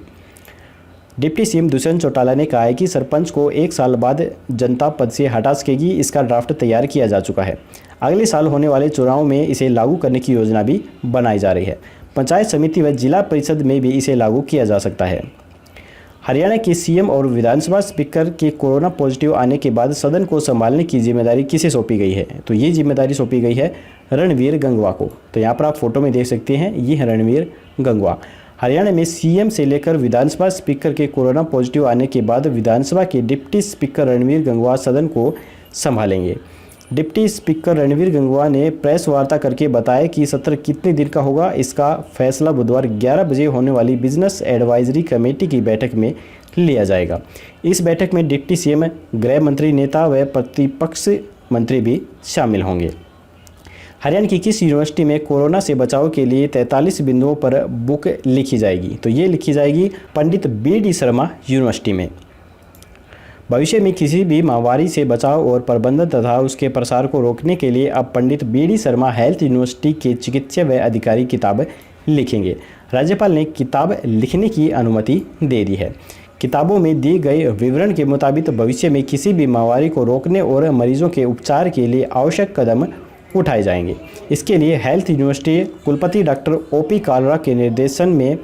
डिप्टी सीएम दुष्यंत चौटाला ने कहा है कि सरपंच को 1 साल बाद जनता पद से हटा सकेगी। इसका ड्राफ्ट तैयार किया जा चुका है। अगले साल होने वाले चुनाव में इसे लागू करने की योजना भी बनाई जा रही है। पंचायत समिति व जिला परिषद में भी इसे लागू किया जा सकता है। हरियाणा के सीएम और विधानसभा स्पीकर के कोरोना पॉजिटिव आने के बाद सदन को संभालने की जिम्मेदारी किसे सौंपी गई है? तो ये जिम्मेदारी सौंपी गई है रणवीर गंगवा को। तो यहाँ पर आप फोटो में देख सकते हैं, ये है रणवीर गंगवा। हरियाणा में सीएम से लेकर विधानसभा स्पीकर के कोरोना पॉजिटिव आने के बाद विधानसभा के डिप्टी स्पीकर रणवीर गंगवा सदन को संभालेंगे। डिप्टी स्पीकर रणवीर गंगवा ने प्रेस वार्ता करके बताया कि सत्र कितने दिन का होगा, इसका फैसला बुधवार 11 बजे होने वाली बिजनेस एडवाइजरी कमेटी की बैठक में लिया जाएगा। इस बैठक में डिप्टी सीएम, गृह मंत्री, नेता व प्रतिपक्ष मंत्री भी शामिल होंगे। हरियाणा की किस यूनिवर्सिटी में कोरोना से बचाव के लिए 43 बिंदुओं पर बुक लिखी जाएगी? तो ये लिखी जाएगी पंडित BD शर्मा यूनिवर्सिटी में। भविष्य में किसी भी महामारी से बचाव और प्रबंधन तथा उसके प्रसार को रोकने के लिए अब पंडित BD शर्मा हेल्थ यूनिवर्सिटी के चिकित्सक व अधिकारी किताब लिखेंगे। राज्यपाल ने किताब लिखने की अनुमति दे दी है। किताबों में दिए गए विवरण के मुताबिक भविष्य में किसी भी महामारी को रोकने और मरीजों के उपचार के लिए आवश्यक कदम उठाए जाएंगे। इसके लिए हेल्थ यूनिवर्सिटी कुलपति डॉक्टर OP कालरा के निर्देशन में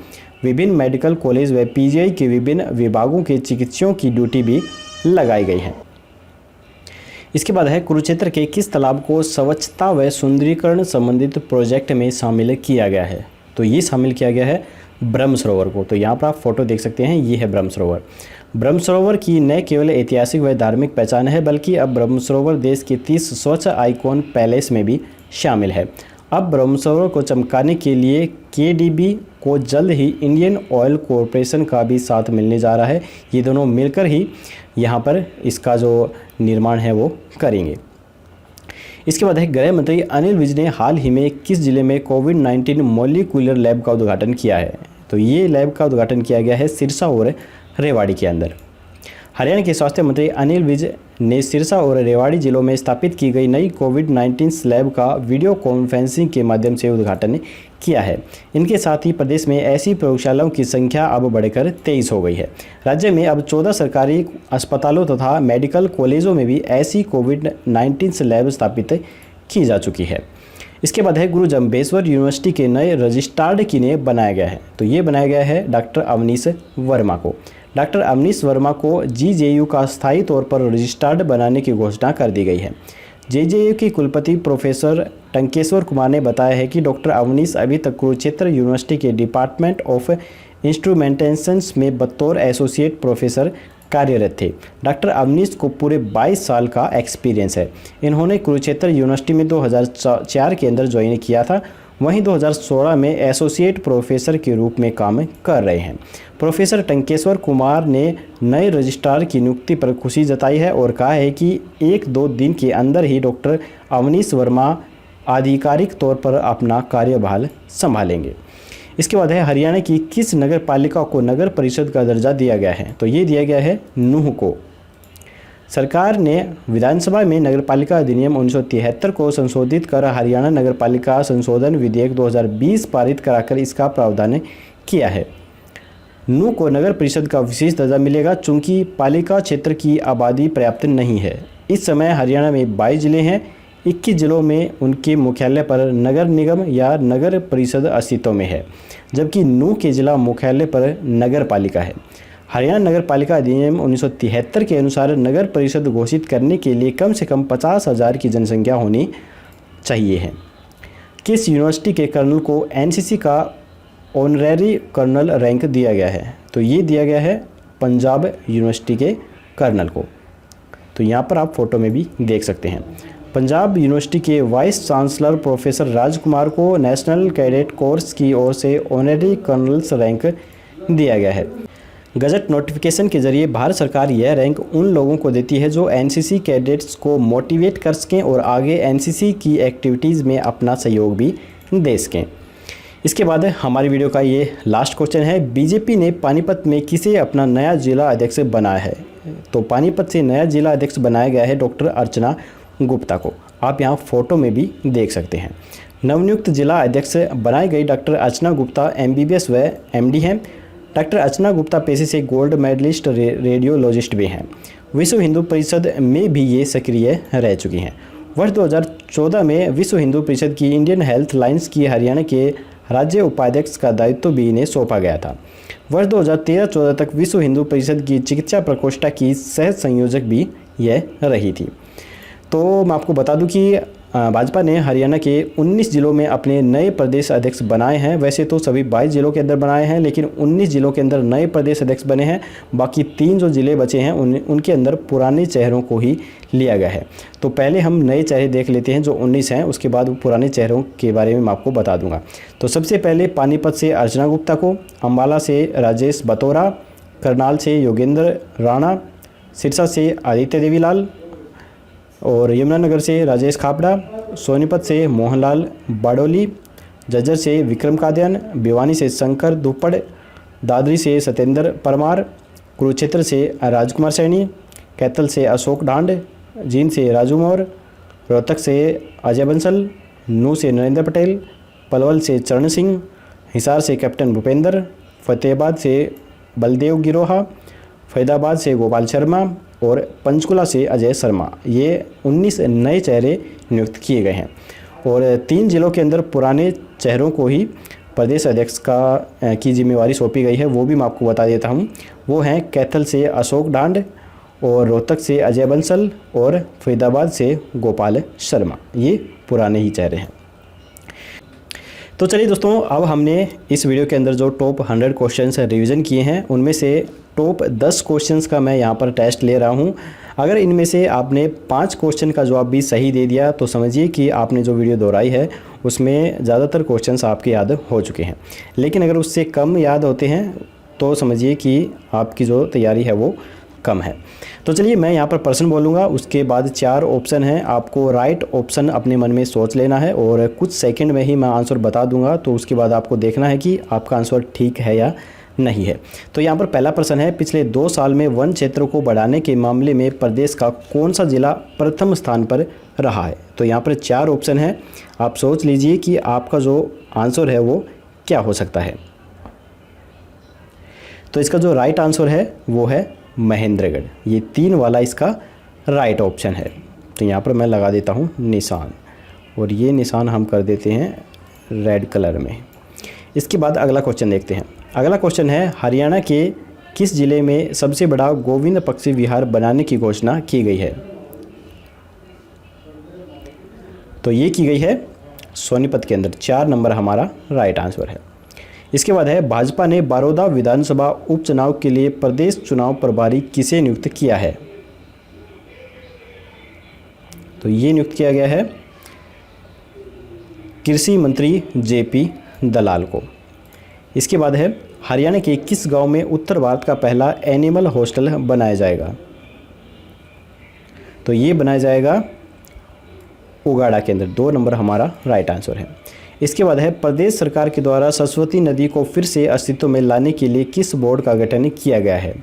विभिन्न मेडिकल कॉलेज व PGI के विभिन्न विभागों के चिकित्सकों की ड्यूटी भी लगाई गई है। इसके बाद है कुरुक्षेत्र के किस तालाब को स्वच्छता व सुंदरीकरण संबंधित प्रोजेक्ट में शामिल किया गया है? तो ये शामिल किया गया है ब्रह्म सरोवर को। तो यहाँ पर आप फोटो देख सकते हैं, ये है ब्रह्म सरोवर। ब्रह्म सरोवर की न केवल ऐतिहासिक व धार्मिक पहचान है बल्कि अब ब्रह्म सरोवर देश के 30 स्वच्छ आइकॉन पैलेस में भी शामिल है। अब ब्रह्म सरोवर को चमकाने के लिए KDB को जल्द ही इंडियन ऑयल कॉरपोरेशन का भी साथ मिलने जा रहा है। ये दोनों मिलकर ही यहाँ पर इसका जो निर्माण है वो करेंगे। इसके बाद है गृह मंत्री अनिल विज ने हाल ही में किस जिले में कोविड-19 मॉलिक्यूलर लैब का उद्घाटन किया है? तो ये लैब का उद्घाटन किया गया है सिरसा और रेवाड़ी के अंदर। हरियाणा के स्वास्थ्य मंत्री अनिल विज ने सिरसा और रेवाड़ी जिलों में स्थापित की गई नई कोविड-19 लैब का वीडियो कॉन्फ्रेंसिंग के माध्यम से उद्घाटन किया है। इनके साथ ही प्रदेश में ऐसी प्रयोगशालाओं की संख्या अब बढ़कर 23 हो गई है। राज्य में अब 14 सरकारी अस्पतालों तथा मेडिकल कॉलेजों में भी ऐसी कोविड-19 लैब स्थापित की जा चुकी है। इसके बाद है गुरु जम्बेश्वर यूनिवर्सिटी के नए रजिस्ट्रार किन्हें बनाया गया है? तो ये बनाया गया है डॉक्टर अवनीश वर्मा को। डॉक्टर अवनीश वर्मा को GJU का स्थायी तौर पर रजिस्ट्रार्ड बनाने की घोषणा कर दी गई है। JJU के कुलपति प्रोफेसर टंकेश्वर कुमार ने बताया है कि डॉक्टर अवनीश अभी तक कुरुक्षेत्र यूनिवर्सिटी के डिपार्टमेंट ऑफ इंस्ट्रूमेंटेशन में बतौर एसोसिएट प्रोफेसर कार्यरत थे। डॉक्टर अवनीश को पूरे 22 साल का एक्सपीरियंस है। इन्होंने कुरुक्षेत्र यूनिवर्सिटी में 2004 के अंदर ज्वाइन किया था। वहीं 2016 में एसोसिएट प्रोफेसर के रूप में काम कर रहे हैं। प्रोफेसर टंकेश्वर कुमार ने नए रजिस्ट्रार की नियुक्ति पर खुशी जताई है और कहा है कि 1-2 दिन के अंदर ही डॉक्टर अवनीश वर्मा आधिकारिक तौर पर अपना कार्यभार संभालेंगे। इसके बाद है हरियाणा की किस नगर पालिका को नगर परिषद का दर्जा दिया गया है? तो ये दिया गया है नूंह को। सरकार ने विधानसभा में नगरपालिका अधिनियम 1973 को संशोधित कर हरियाणा नगरपालिका संशोधन विधेयक 2020 पारित कराकर इसका प्रावधान किया है। नूंह को नगर परिषद का विशेष दर्जा मिलेगा चूंकि पालिका क्षेत्र की आबादी पर्याप्त नहीं है। इस समय हरियाणा में 22 जिले हैं। 21 जिलों में उनके मुख्यालय पर नगर निगम या नगर परिषद अस्तित्व में है, जबकि नूंह के जिला मुख्यालय पर नगर पालिका है। हरियाणा नगर पालिका अधिनियम 1973 के अनुसार नगर परिषद घोषित करने के लिए कम से कम 50,000 की जनसंख्या होनी चाहिए है। किस यूनिवर्सिटी के कर्नल को NCC का ऑनरेरी कर्नल रैंक दिया गया है? तो ये दिया गया है पंजाब यूनिवर्सिटी के कर्नल को। तो यहाँ पर आप फोटो में भी देख सकते हैं। पंजाब यूनिवर्सिटी के वाइस चांसलर प्रोफेसर राजकुमार को नेशनल कैडेट कोर्स की ओर से ऑनरेरी कर्नल्स रैंक दिया गया है। गजट नोटिफिकेशन के जरिए भारत सरकार यह रैंक उन लोगों को देती है जो NCC कैडेट्स को मोटिवेट कर सकें और आगे NCC की एक्टिविटीज़ में अपना सहयोग भी दे सकें। इसके बाद हमारी वीडियो का ये लास्ट क्वेश्चन है, बीजेपी ने पानीपत में किसे अपना नया जिला अध्यक्ष बनाया है। तो पानीपत से नया जिला अध्यक्ष बनाया गया है डॉक्टर अर्चना गुप्ता को। आप यहाँ फ़ोटो में भी देख सकते हैं। नवनियुक्त जिला अध्यक्ष बनाई गई डॉक्टर अर्चना गुप्ता MBBS व MD हैं। डॉक्टर अर्चना गुप्ता पेशे से गोल्ड मेडलिस्ट रेडियोलॉजिस्ट भी हैं। विश्व हिंदू परिषद में भी ये सक्रिय रह चुकी हैं। वर्ष 2014 में विश्व हिंदू परिषद की इंडियन हेल्थ लाइन्स की हरियाणा के राज्य उपाध्यक्ष का दायित्व भी इन्हें सौंपा गया था। वर्ष 2013-14 तक विश्व हिंदू परिषद की चिकित्सा प्रकोष्ठ की सह संयोजक भी यह रही थी। तो मैं आपको बता दूं कि भाजपा ने हरियाणा के 19 जिलों में अपने नए प्रदेश अध्यक्ष बनाए हैं। वैसे तो सभी 22 जिलों के अंदर बनाए हैं, लेकिन 19 जिलों के अंदर नए प्रदेश अध्यक्ष बने हैं। बाकी 3 जो ज़िले बचे हैं उनके अंदर पुराने चेहरों को ही लिया गया है। तो पहले हम नए चेहरे देख लेते हैं जो 19 हैं, उसके बाद पुराने चेहरों के बारे में मैं आपको बता दूंगा। तो सबसे पहले पानीपत से अर्चना गुप्ता को, अम्बाला से राजेश बतौरा, करनाल से योगेंद्र राणा, सिरसा से आदित्य देवीलाल और यमुनानगर से राजेश खापड़ा, सोनीपत से मोहनलाल बाडोली, जज्जर से विक्रम कादियान, भिवानी से शंकर धुप्पड़, दादरी से सत्येंद्र परमार, कुरुक्षेत्र से राजकुमार सैनी, कैथल से अशोक ढांड, जींद से राजू मौर्य, रोहतक से अजय बंसल, नूह से नरेंद्र पटेल, पलवल से चरण सिंह, हिसार से कैप्टन भूपेंद्र, फतेहाबाद से बलदेव गिरोहा, फैदाबाद से गोपाल शर्मा और पंचकुला से अजय शर्मा। ये 19 नए चेहरे नियुक्त किए गए हैं और 3 जिलों के अंदर पुराने चेहरों को ही प्रदेश अध्यक्ष की जिम्मेवारी सौंपी गई है। वो भी मैं आपको बता देता हूँ। वो हैं कैथल से अशोक ढांड और रोहतक से अजय बंसल और फरीदाबाद से गोपाल शर्मा। ये पुराने ही चेहरे हैं। तो चलिए दोस्तों, अब हमने इस वीडियो के अंदर जो टॉप 100 क्वेश्चंस रिवीजन किए हैं उनमें से टॉप 10 क्वेश्चंस का मैं यहाँ पर टेस्ट ले रहा हूँ। अगर इनमें से आपने 5 क्वेश्चन का जवाब भी सही दे दिया तो समझिए कि आपने जो वीडियो दोहराई है उसमें ज़्यादातर क्वेश्चंस आपके याद हो चुके हैं। लेकिन अगर उससे कम याद होते हैं तो समझिए कि आपकी जो तैयारी है वो कम है। तो चलिए मैं यहाँ पर प्रश्न बोलूँगा, उसके बाद 4 ऑप्शन हैं। आपको राइट ऑप्शन अपने मन में सोच लेना है और कुछ सेकंड में ही मैं आंसर बता दूंगा। तो उसके बाद आपको देखना है कि आपका आंसर ठीक है या नहीं है। तो यहाँ पर पहला प्रश्न है, पिछले 2 साल में वन क्षेत्र को बढ़ाने के मामले में प्रदेश का कौन सा जिला प्रथम स्थान पर रहा है। तो यहाँ पर 4 ऑप्शन है, आप सोच लीजिए कि आपका जो आंसर है वो क्या हो सकता है। तो इसका जो राइट आंसर है वो है महेंद्रगढ़। ये 3 वाला इसका राइट ऑप्शन है। तो यहाँ पर मैं लगा देता हूँ निशान और ये निशान हम कर देते हैं रेड कलर में। इसके बाद अगला क्वेश्चन देखते हैं। अगला क्वेश्चन है, हरियाणा के किस जिले में सबसे बड़ा गोविंद पक्षी विहार बनाने की घोषणा की गई है। तो ये की गई है सोनीपत के अंदर। 4 नंबर हमारा राइट आंसर है। इसके बाद है, भाजपा ने बड़ौदा विधानसभा उपचुनाव के लिए प्रदेश चुनाव प्रभारी किसे नियुक्त किया है। तो ये नियुक्त किया गया है कृषि मंत्री JP दलाल को। इसके बाद है, हरियाणा के किस गांव में उत्तर भारत का पहला एनिमल हॉस्टल बनाया जाएगा। तो ये बनाया जाएगा उगाड़ा के अंदर। 2 नंबर हमारा राइट आंसर है। इसके बाद है, प्रदेश सरकार के द्वारा सरस्वती नदी को फिर से अस्तित्व में लाने के लिए किस बोर्ड का गठन किया गया है।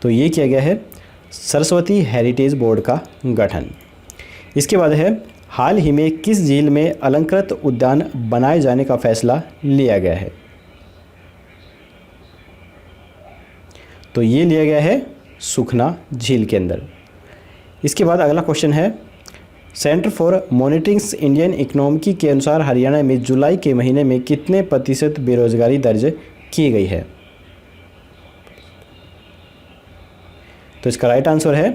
तो ये किया गया है सरस्वती हेरिटेज बोर्ड का गठन। इसके बाद है, हाल ही में किस झील में अलंकृत उद्यान बनाए जाने का फैसला लिया गया है। तो ये लिया गया है सुखना झील के अंदर। इसके बाद अगला क्वेश्चन है, centre for monitoring Indian economy के अनुसार हरियाणा में जुलाई के महीने में कितने प्रतिशत बेरोजगारी दर्ज की गई है। तो इसका राइट आंसर है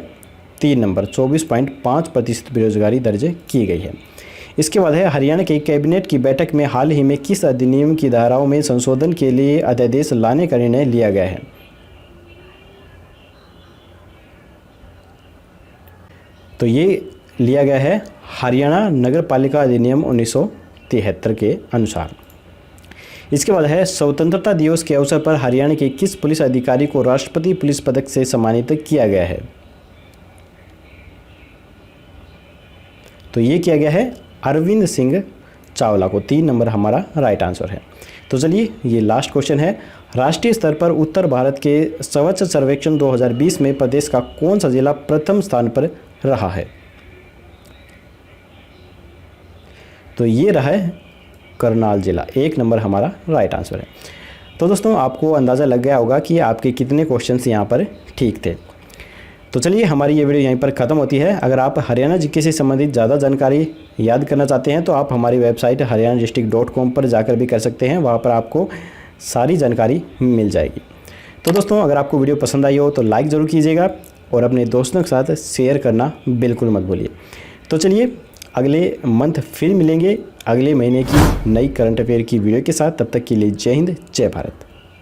3 नंबर 24.5% बेरोजगारी दर्ज की गई है। इसके बाद है, हरियाणा के कैबिनेट की बैठक में हाल ही में किस अधिनियम की धाराओं में संशोधन के लिए अध्यादेश लाने का निर्णय लिया गया है। तो ये लिया गया है हरियाणा नगर पालिका अधिनियम 1973 के अनुसार। इसके बाद है, स्वतंत्रता दिवस के अवसर पर हरियाणा के किस पुलिस अधिकारी को राष्ट्रपति पुलिस पदक से सम्मानित किया गया है। तो ये किया गया है अरविंद सिंह चावला को। 3 नंबर हमारा राइट आंसर है। तो चलिए ये लास्ट क्वेश्चन है, राष्ट्रीय स्तर पर उत्तर भारत के स्वच्छ सर्वेक्षण 2020 में प्रदेश का कौन सा जिला प्रथम स्थान पर रहा है? तो ये रहा है करनाल जिला। 1 नंबर हमारा राइट आंसर है। तो दोस्तों आपको अंदाज़ा लग गया होगा कि आपके कितने क्वेश्चंस यहाँ पर ठीक थे। तो चलिए हमारी ये वीडियो यहीं पर ख़त्म होती है। अगर आप हरियाणा जीके से संबंधित ज़्यादा जानकारी याद करना चाहते हैं तो आप हमारी वेबसाइट haryana-district.com पर जाकर भी कर सकते हैं, वहाँ पर आपको सारी जानकारी मिल जाएगी। तो दोस्तों अगर आपको वीडियो पसंद आई हो तो लाइक ज़रूर कीजिएगा और अपने दोस्तों के साथ शेयर करना बिल्कुल मत भूलिए। तो चलिए अगले मंथ फिर मिलेंगे अगले महीने की नई करंट अफेयर की वीडियो के साथ। तब तक के लिए जय हिंद, जय भारत।